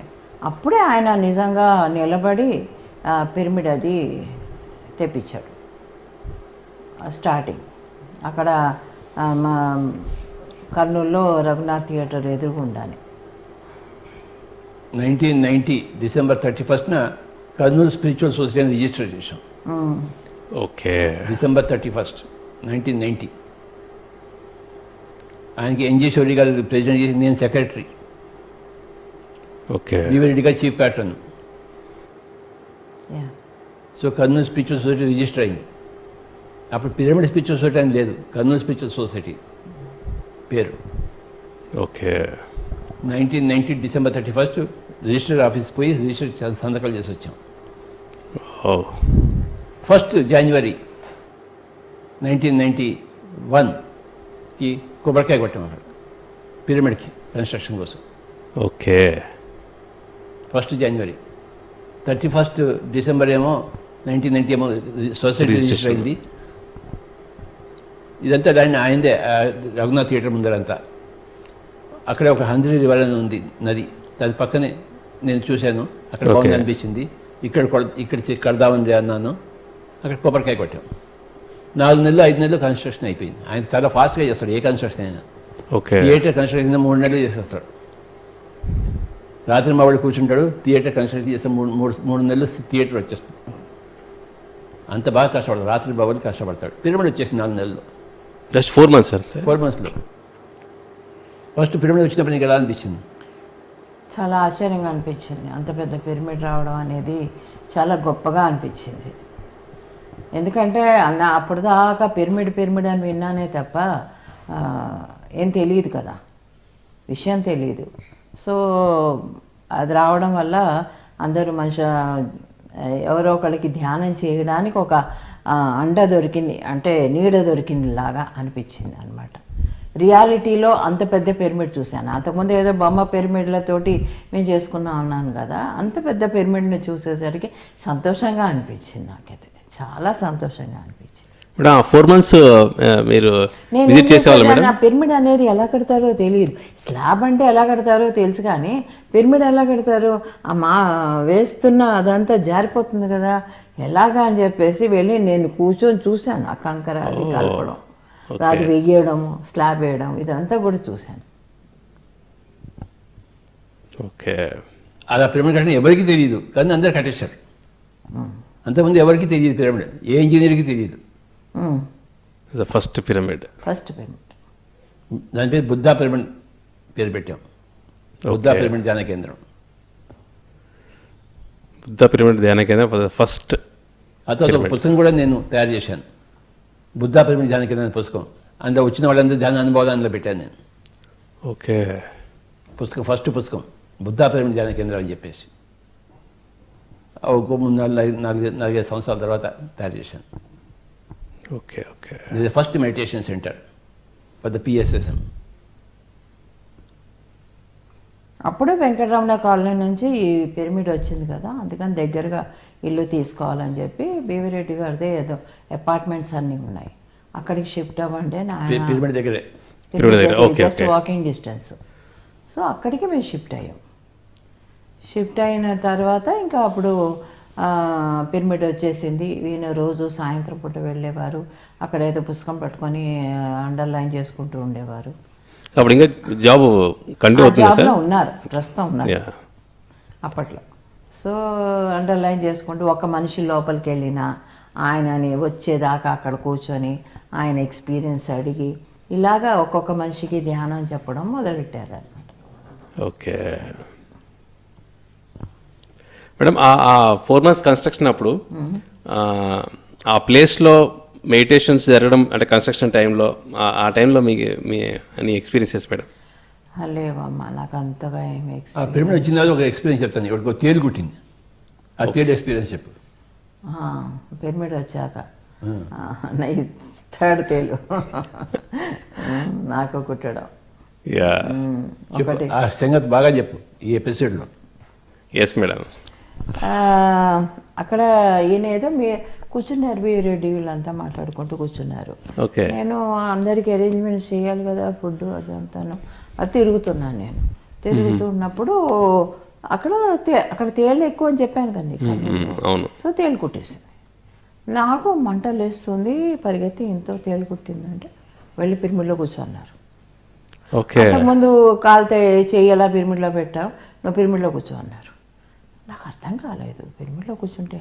అప్పుడే ఆయన నిజంగా నిలబడి పిరమిడ్ అది తెప్పించాడు స్టార్టింగ్. అక్కడ మా కర్నూలులో రఘునాథ్ థియేటర్ ఎదురుగుండానే.
1990 December 31st కర్నూలు స్పిరిచువల్ సొసైటీని రిజిస్టర్ చేశాం.
ఓకే.
December 31st 1990. ఆయనకి ఎన్జి శౌరి గారు ప్రెసిడెంట్ చేసి నేను సెక్రటరీ,
ఓకే
వీవరెడ్డి గారు chief pattern.
Yeah
so Kurnool spiritual society register అయింది. అప్పుడు పిరమిడ్ స్పిరిచువల్ సొసైటీ అని లేదు, కర్నూలు స్పిరిచువల్ సొసైటీ పేరు.
ఓకే
1990 December 31 రిజిస్టర్ ఆఫీస్ పోయి రిజిస్టర్ సంతకాలు చేసి వచ్చాం.
ఓ
1 January 1991కి కొబ్బరికాయ కొట్టాం అక్కడ పిరమిడ్కి కన్స్ట్రక్షన్ కోసం.
ఓకే
1 January 31 December ఏమో 1990 ఏమో సొసైటీ రిజిస్టర్ అయింది. ఇదంతా దాన్ని ఆయనదే, రఘునాథ్ థియేటర్ ముందరంతా. అక్కడ ఒక హంద్రీ రివర్ అని ఉంది నది, దాని పక్కనే నేను చూశాను. అక్కడ
Okay.
బాగుంది అనిపించింది. ఇక్కడ కడదామని అన్నాను. అక్కడ కొబ్బరికాయ కొట్టాం. 4 నెలలు 5 నెలలు కన్స్ట్రక్షన్ అయిపోయింది. ఆయన చాలా ఫాస్ట్గా చేస్తాడు ఏ కన్స్ట్రక్షన్ అయినా.
ఓకే
థియేటర్ కన్స్ట్రక్షన్ 3 నెలలు చేసేస్తాడు. రాత్రి మా వాడు కూర్చుంటాడు, థియేటర్ కన్స్ట్రక్షన్ చేస్తే 3 నెలలు థియేటర్ వచ్చేస్తుంది. అంత బాగా కష్టపడతాడు, రాత్రి బాబు కష్టపడతాడు. పిరమిడ్ వచ్చేసింది 4 నెలల్లో,
జస్ట్ 4 months సార్.
4 monthsలో. ఫస్ట్ పిరమిడ్ వచ్చినప్పుడు నీకు ఎలా అనిపించింది?
చాలా ఆశ్చర్యంగా అనిపించింది. అంత పెద్ద పిరమిడ్ రావడం అనేది చాలా గొప్పగా అనిపించింది. ఎందుకంటే అప్పుడు దాకా పిరమిడ్ అని విన్నానే తప్ప ఏం తెలియదు కదా, విషయం తెలియదు. సో అది రావడం వల్ల అందరూ ఎవరో ఒకరికి ధ్యానం చేయడానికి ఒక అండ దొరికింది, అంటే నీడ దొరికింది లాగా అనిపించింది అనమాట. రియాలిటీలో అంత పెద్ద పిరమిడ్ చూశాను. అంతకుముందు ఏదో బొమ్మ పిరమిడ్లతోటి మేము చేసుకున్నాం అన్నాను కదా, అంత పెద్ద పిరమిడ్ని చూసేసరికి సంతోషంగా అనిపించింది. నాకైతే చాలా సంతోషంగా అనిపించింది.
మేడం 4 months మీరు విజిట్ చేసేవాళ్ళు మేడం?
నా పిరమిడ్ అనేది ఎలా కడతారో తెలియదు. స్లాబ్ అంటే ఎలా కడతారో తెలుసు, కానీ పిరమిడ్ ఎలా కడతారో మా వేస్తున్న అదంతా జారిపోతుంది కదా, ఎలాగా అని చెప్పేసి వెళ్ళి నేను కూర్చొని చూశాను. ఆ కంకర అది కలపడం, రాది వెయ్యడము, స్లాబ్ వేయడం, ఇదంతా కూడా చూశాను.
ఓకే
అలా పిరమిడ్ కట్టిన ఎవరికి తెలియదు, కానీ అందరు కట్టేశారు. అంతకుముందు ఎవరికి తెలియదు పిరమిడ్, ఏ ఇంజనీర్కి తెలియదు.
First pyramid.
ఫస్ట్ పిరమిడ్
దాని పేరు బుద్ధా పిరమిడ్ పేరు పెట్టాం. బుద్ధా పిరమిడ్ ధ్యాన కేంద్రం.
బుద్ధ పిరమిడ్ ధ్యాన కేంద్రం ఫస్ట్.
ఆ తర్వాత ఒక పుస్తకం కూడా నేను తయారు చేశాను, బుద్ధా పిరమిడ్ ధ్యాన కేంద్రం అనే పుస్తకం. అందులో వచ్చిన వాళ్ళందరూ ధ్యాన అనుభవాలు అందులో పెట్టాను నేను.
ఓకే
పుస్తకం, ఫస్ట్ పుస్తకం బుద్ధా పిరమిడ్ ధ్యాన కేంద్రం అని చెప్పేసి ఒక 4-5 సంవత్సరాల తర్వాత తయారు చేశాను.
Okay okay
this the first meditation centre for the PSSM.
అప్పుడే వెంకటరమణ కాలనీ నుంచి ఈ పిరమిడ్ వచ్చింది కదా, అందుకని దగ్గరగా ఇల్లు తీసుకోవాలని చెప్పి బీవిరెడ్డి గారిదే ఏదో అపార్ట్మెంట్స్ అన్నీ ఉన్నాయి, అక్కడికి షిఫ్ట్ అవ్వండి అని
పిరమిడ్ దగ్గరే,
జస్ట్ వాకింగ్ డిస్టెన్స్. సో అక్కడికి మేము షిఫ్ట్ అయ్యాం. షిఫ్ట్ అయిన తర్వాత ఇంకా అప్పుడు పిరమిడ్ వచ్చేసింది. ఈయన రోజు సాయంత్రం పూట వెళ్ళేవారు, అక్కడ ఏదో పుస్తకం పట్టుకొని అండర్లైన్ చేసుకుంటూ ఉండేవారు.
అప్పుడు ఇంకా జాబ్ కంటిన్యూ అవుతుంది సార్?
జాబ్లో ఉన్నారు, ప్రస్తుతం ఉన్నారు అప్పట్లో. సో అండర్లైన్ చేసుకుంటూ ఒక మనిషి లోపలికి వెళ్ళినా ఆయనని వచ్చేదాకా అక్కడ కూర్చొని ఆయన ఎక్స్పీరియన్స్ అడిగి ఇలాగా ఒక్కొక్క మనిషికి ధ్యానం చెప్పడం మొదలెట్టారు అన్నమాట.
ఓకే మేడం, ఆ 4 months కన్స్ట్రక్షన్ అప్పుడు ఆ ప్లేస్లో మెడిటేషన్స్ జరగడం అంటే కన్స్ట్రక్షన్ టైంలో ఆ టైంలో మీ అన్ని ఎక్స్పీరియన్సెస్ మేడం?
లేవమ్మా, నాకు అంతగా ఏమి
ఆ పిరమిడ్ వచ్చిన తర్వాత ఒక ఎక్స్పీరియన్స్ చెప్తాను. ఇక్కడ ఒక తేలు కుట్టింది, ఆ తేలు ఎక్స్పీరియన్స్ చెప్పు.
పిరమిడ్ వచ్చాక థర్డ్ తేలు నాకు కుట్టడం. ఒకటి
ఆ సంగతి బాగా చెప్పు ఈ ఎపిసోడ్లో.
Yes madam.
అక్కడ ఈయన ఏదో కూర్చున్నారు, వీరెడ్డి వీళ్ళంతా మాట్లాడుకుంటూ కూర్చున్నారు.
ఓకే,
నేను అందరికి అరేంజ్మెంట్స్ చేయాలి కదా, ఫుడ్ అదంతాను. అది తిరుగుతున్నాను నేను. తిరుగుతున్నప్పుడు అక్కడ తేలు ఎక్కువ అని చెప్పాను కదా,
అవును.
సో తేలు కుట్టేసింది. నాకు మంట లేస్తుంది, పరిగెత్తి ఇంతో తేలు కుట్టిందంటే వెళ్ళి పిరమిడ్లో కూర్చోన్నారు.
ఓకే,
అంతకుముందు కాలితే చెయ్యలా పిరమిడ్లో పెట్టావు, నువ్వు పిరమిడ్లో కూర్చో అన్నారు. నాకు అర్థం కాలేదు, పిరమిడ్లో కూర్చుంటే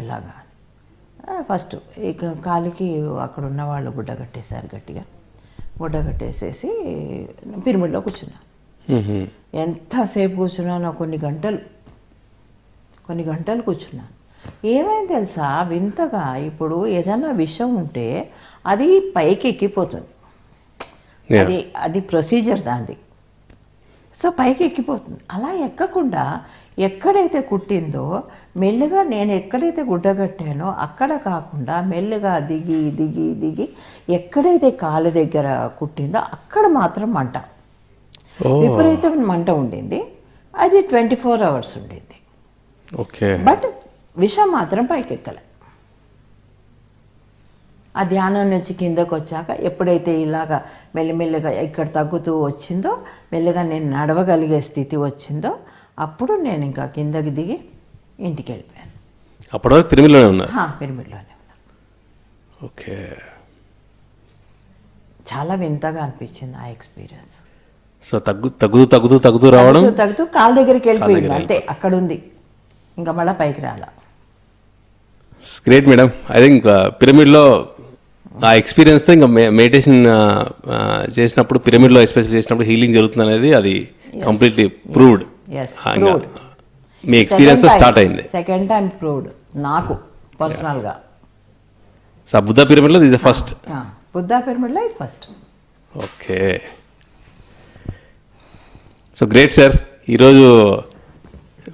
ఎలాగా ఫస్ట్ ఇక కాలికి అక్కడ ఉన్న వాళ్ళు గుడ్డ కట్టేశారు గట్టిగా. గుడ్డ కట్టేసేసి పిరమిడ్లో కూర్చున్నాను.
మ్మ్.
ఎంతసేపు కూర్చున్నానో కొన్ని గంటలు కూర్చున్నాను. ఏమైంది తెలుసా, వింతగా ఇప్పుడు ఏదైనా విషయం ఉంటే అది పైకి ఎక్కిపోతుంది.
Yeah.
అది ప్రొసీజర్ దాంది. సో పైకి ఎక్కిపోతుంది. అలా ఎక్కకుండా ఎక్కడైతే కుట్టిందో మెల్లగా నేను ఎక్కడైతే గుడ్డ కట్టానో అక్కడ కాకుండా మెల్లగా దిగి దిగి దిగి ఎక్కడైతే కాలు దగ్గర కుట్టిందో అక్కడ మాత్రం మంట, విపరీతమైన మంట ఉండింది. అది 24 hours ఉండింది.
ఓకే.
బట్ విషం మాత్రం పైకి ఎక్కలే. ఆ ధ్యానం నుంచి కిందకు వచ్చాక ఎప్పుడైతే ఇలాగా మెల్లమెల్లగా ఇక్కడ తగ్గుతూ వచ్చిందో, మెల్లగా నేను నడవగలిగే స్థితి వచ్చిందో, అప్పుడు నేను ఇంకా కిందకి దిగి ఇంటికి వెళ్ళిపోయాను.
అప్పటి వరకు పిరమిడ్లోనే ఉన్నారు?
పిరమిడ్లోనే ఉన్నాను.
ఓకే.
చాలా వింతగా అనిపించింది ఆ ఎక్స్పీరియన్స్.
సో తగ్గుతూ రావడం,
తగ్గుతూ కాలు దగ్గరికి వెళ్ళిపోయింది,
దగ్గరికి
అంతే. అక్కడ ఉంది, ఇంకా మళ్ళీ పైకి రాలా.
Great madam. ఐ థింక్ పిరమిడ్లో ఆ ఎక్స్పీరియన్స్తో ఇంకా మెడిటేషన్ చేసినప్పుడు, పిరమిడ్లో ఎస్పెషల్ చేసినప్పుడు హీలింగ్ జరుగుతుంది అనేది అది కంప్లీట్లీ ప్రూవ్డ్. మీ ఎక్స్పీరియన్స్తో స్టార్ట్ అయింది.
సెకండ్ టైం ప్రూవ్డ్ నాకు పర్సనల్గా.
సో బుద్ధ పిరమిడ్లో దిస్ ఫస్ట్.
బుద్ధా పిరమిడ్లో ఇది ఫస్ట్.
ఓకే. So great sir. ఈరోజు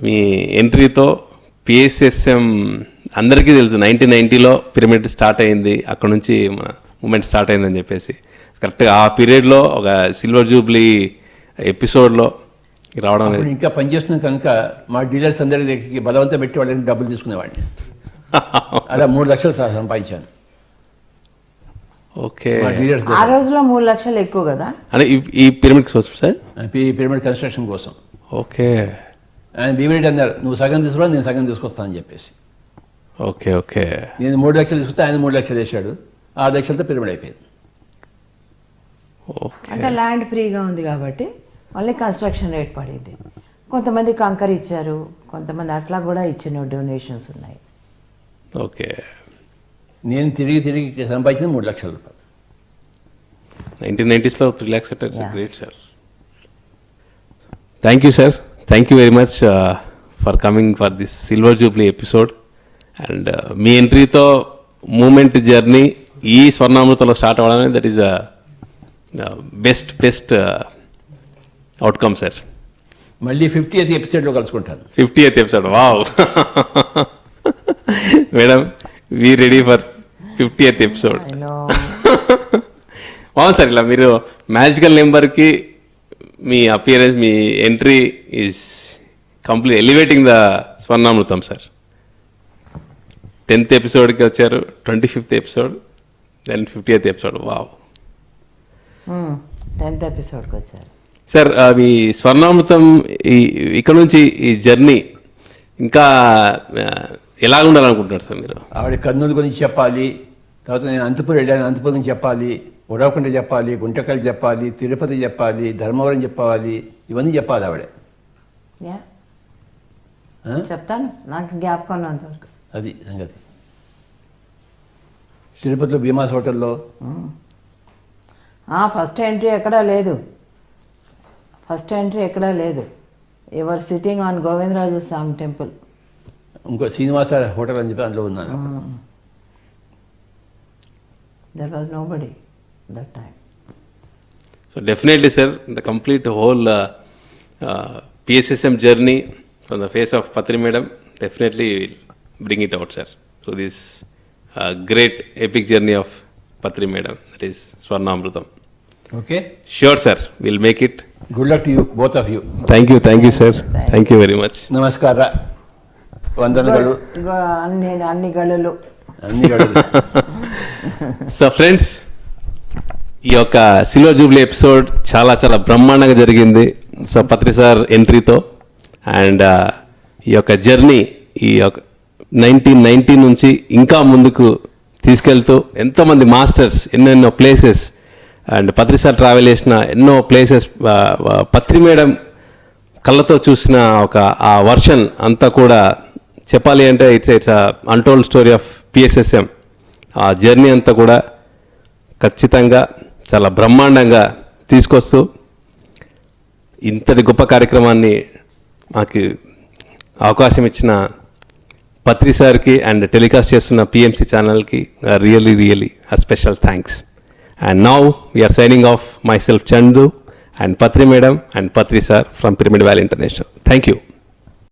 మీ ఎంట్రీతో పిఎస్ఎస్ఎం అందరికీ తెలుసు 1990లో పిరమిడ్ స్టార్ట్ అయింది, అక్కడ నుంచి మూమెంట్ స్టార్ట్ అయిందని చెప్పేసి. కరెక్ట్గా ఆ పీరియడ్లో ఒక సిల్వర్ జూబ్లీ ఎపిసోడ్లో రావడం అనేది.
ఇంకా పనిచేస్తున్నాం కనుక మా డీలర్స్ అందరి దగ్గరికి బలవంతం పెట్టి వాళ్ళని డబ్బులు తీసుకునేవాడిని. అలా 3 లక్షలు సంపాదించాను.
ఓకే.
ఆ రోజులో 3 లక్షలు ఎక్కువ కదా,
అంటే ఈ పిరమిడ్ కోసం సార్?
పిరమిడ్ కన్స్ట్రక్షన్ కోసం.
ఓకే.
ఆయన భీమిరెడ్డి అన్నారు, నువ్వు సగం తీసుకురా, నేను సగం తీసుకొస్తాను అని చెప్పేసి.
ఓకే. ఓకే.
నేను 3 లక్షలు తీసుకొస్తే ఆయన 3 లక్షలు వేసాడు. 6 లక్షలతో పిరమిడ్ అయిపోయింది.
ఓకే.
అంటే ల్యాండ్ ఫ్రీగా ఉంది కాబట్టి మళ్ళీ కన్స్ట్రక్షన్ రేట్ పడింది. కొంతమంది కంకర్ ఇచ్చారు, కొంతమంది అట్లా కూడా ఇచ్చిన డొనేషన్స్ ఉన్నాయి.
ఓకే.
నేను తిరిగి సంపాదించింది 3 లక్షల రూపాయలు.
1990స్లో 3 lakhs అంటే great sir. Thank you sir. Thank you very much for coming for this silver jubilee episode. And మీ ఎంట్రీతో మూమెంట్ జర్నీ ఈ స్వర్ణామృతంలో స్టార్ట్ అవ్వడం, that is best outcome sir.
మళ్ళీ 50th ఎపిసోడ్లో కలుసుకుంటాను.
50th episode, wow. Madam, we ready for 50th episode. అవును sir, ఇలా మీరు మ్యాజికల్ నెంబర్కి మీ అపియరెన్స్, మీ entry is complete elevating the Swarnamrutham sir. 10th ఎపిసోడ్కి వచ్చారు, 25th episode, then 50th episode. Wow.
10th ఎపిసోడ్కి వచ్చారు
సార్. మీ స్వర్ణామృతం ఇక్కడ నుంచి ఈ జర్నీ ఇంకా ఎలా ఉండాలనుకుంటున్నారు సార్ మీరు?
ఆవిడ కర్నూలు గురించి చెప్పాలి, తర్వాత నేను అనంతపురం వెళ్ళాను, అనంతపురం గురించి చెప్పాలి, ఉరవకొండ చెప్పాలి, గుంటకల్ చెప్పాలి, తిరుపతి చెప్పాలి, ధర్మవరం చెప్పాలి, ఇవన్నీ చెప్పాలి ఆవిడ.
చెప్తాను, నాకు జ్ఞాపకం ఉన్నంతవరకు.
అది సంగతి. తిరుపతిలో భీమాస్ హోటల్లో
ఫస్ట్ ఎంట్రీ ఎక్కడా లేదు. Ever sitting on Govindaraju Swamy temple.
ఇంకో శ్రీనివాస హోటల్ అని చెప్పి అందులో ఉన్నాను.
There was nobody that time.
So definitely sir, the complete whole PSSM journey from the face of Patri Madam definitely bring it out, sir, through this great epic journey of Patri Madam, that is Swarnamrutam.
Okay.
Sure, sir. We'll make it.
Good luck to you, both of you.
Thank you, sir. Thank you very much.
Namaskara. వందనಗಳು.
అన్ని గడులు.
So friends, ఈ యొక్క silver jubilee episode చాలా బ్రహ్మాండంగా జరిగింది. So Patri sir ఎంట్రీతో and ఈ యొక్క journey ఈ యొక్క 1990 నుంచి ఇంకా ముందుకు తీసుకెళ్తూ ఎంతోమంది మాస్టర్స్, ఎన్నెన్నో places, and Patri sir travel చేసిన ఎన్నో ప్లేసెస్, పత్రి మేడం కళ్ళతో చూసిన ఒక ఆ వర్షన్ అంతా కూడా చెప్పాలి అంటే it's untold story of PSSM. ఆ జర్నీ అంతా కూడా ఖచ్చితంగా చాలా బ్రహ్మాండంగా తీసుకొస్తూ ఇంతటి గొప్ప కార్యక్రమాన్ని మాకు అవకాశం ఇచ్చిన పత్రి సార్కి అండ్ టెలికాస్ట్ చేస్తున్న పిఎంసి ఛానల్కి really special thanks. And now we're signing off myself Chandu and Patri madam and Patri sir from Pyramid Valley International. Thank you.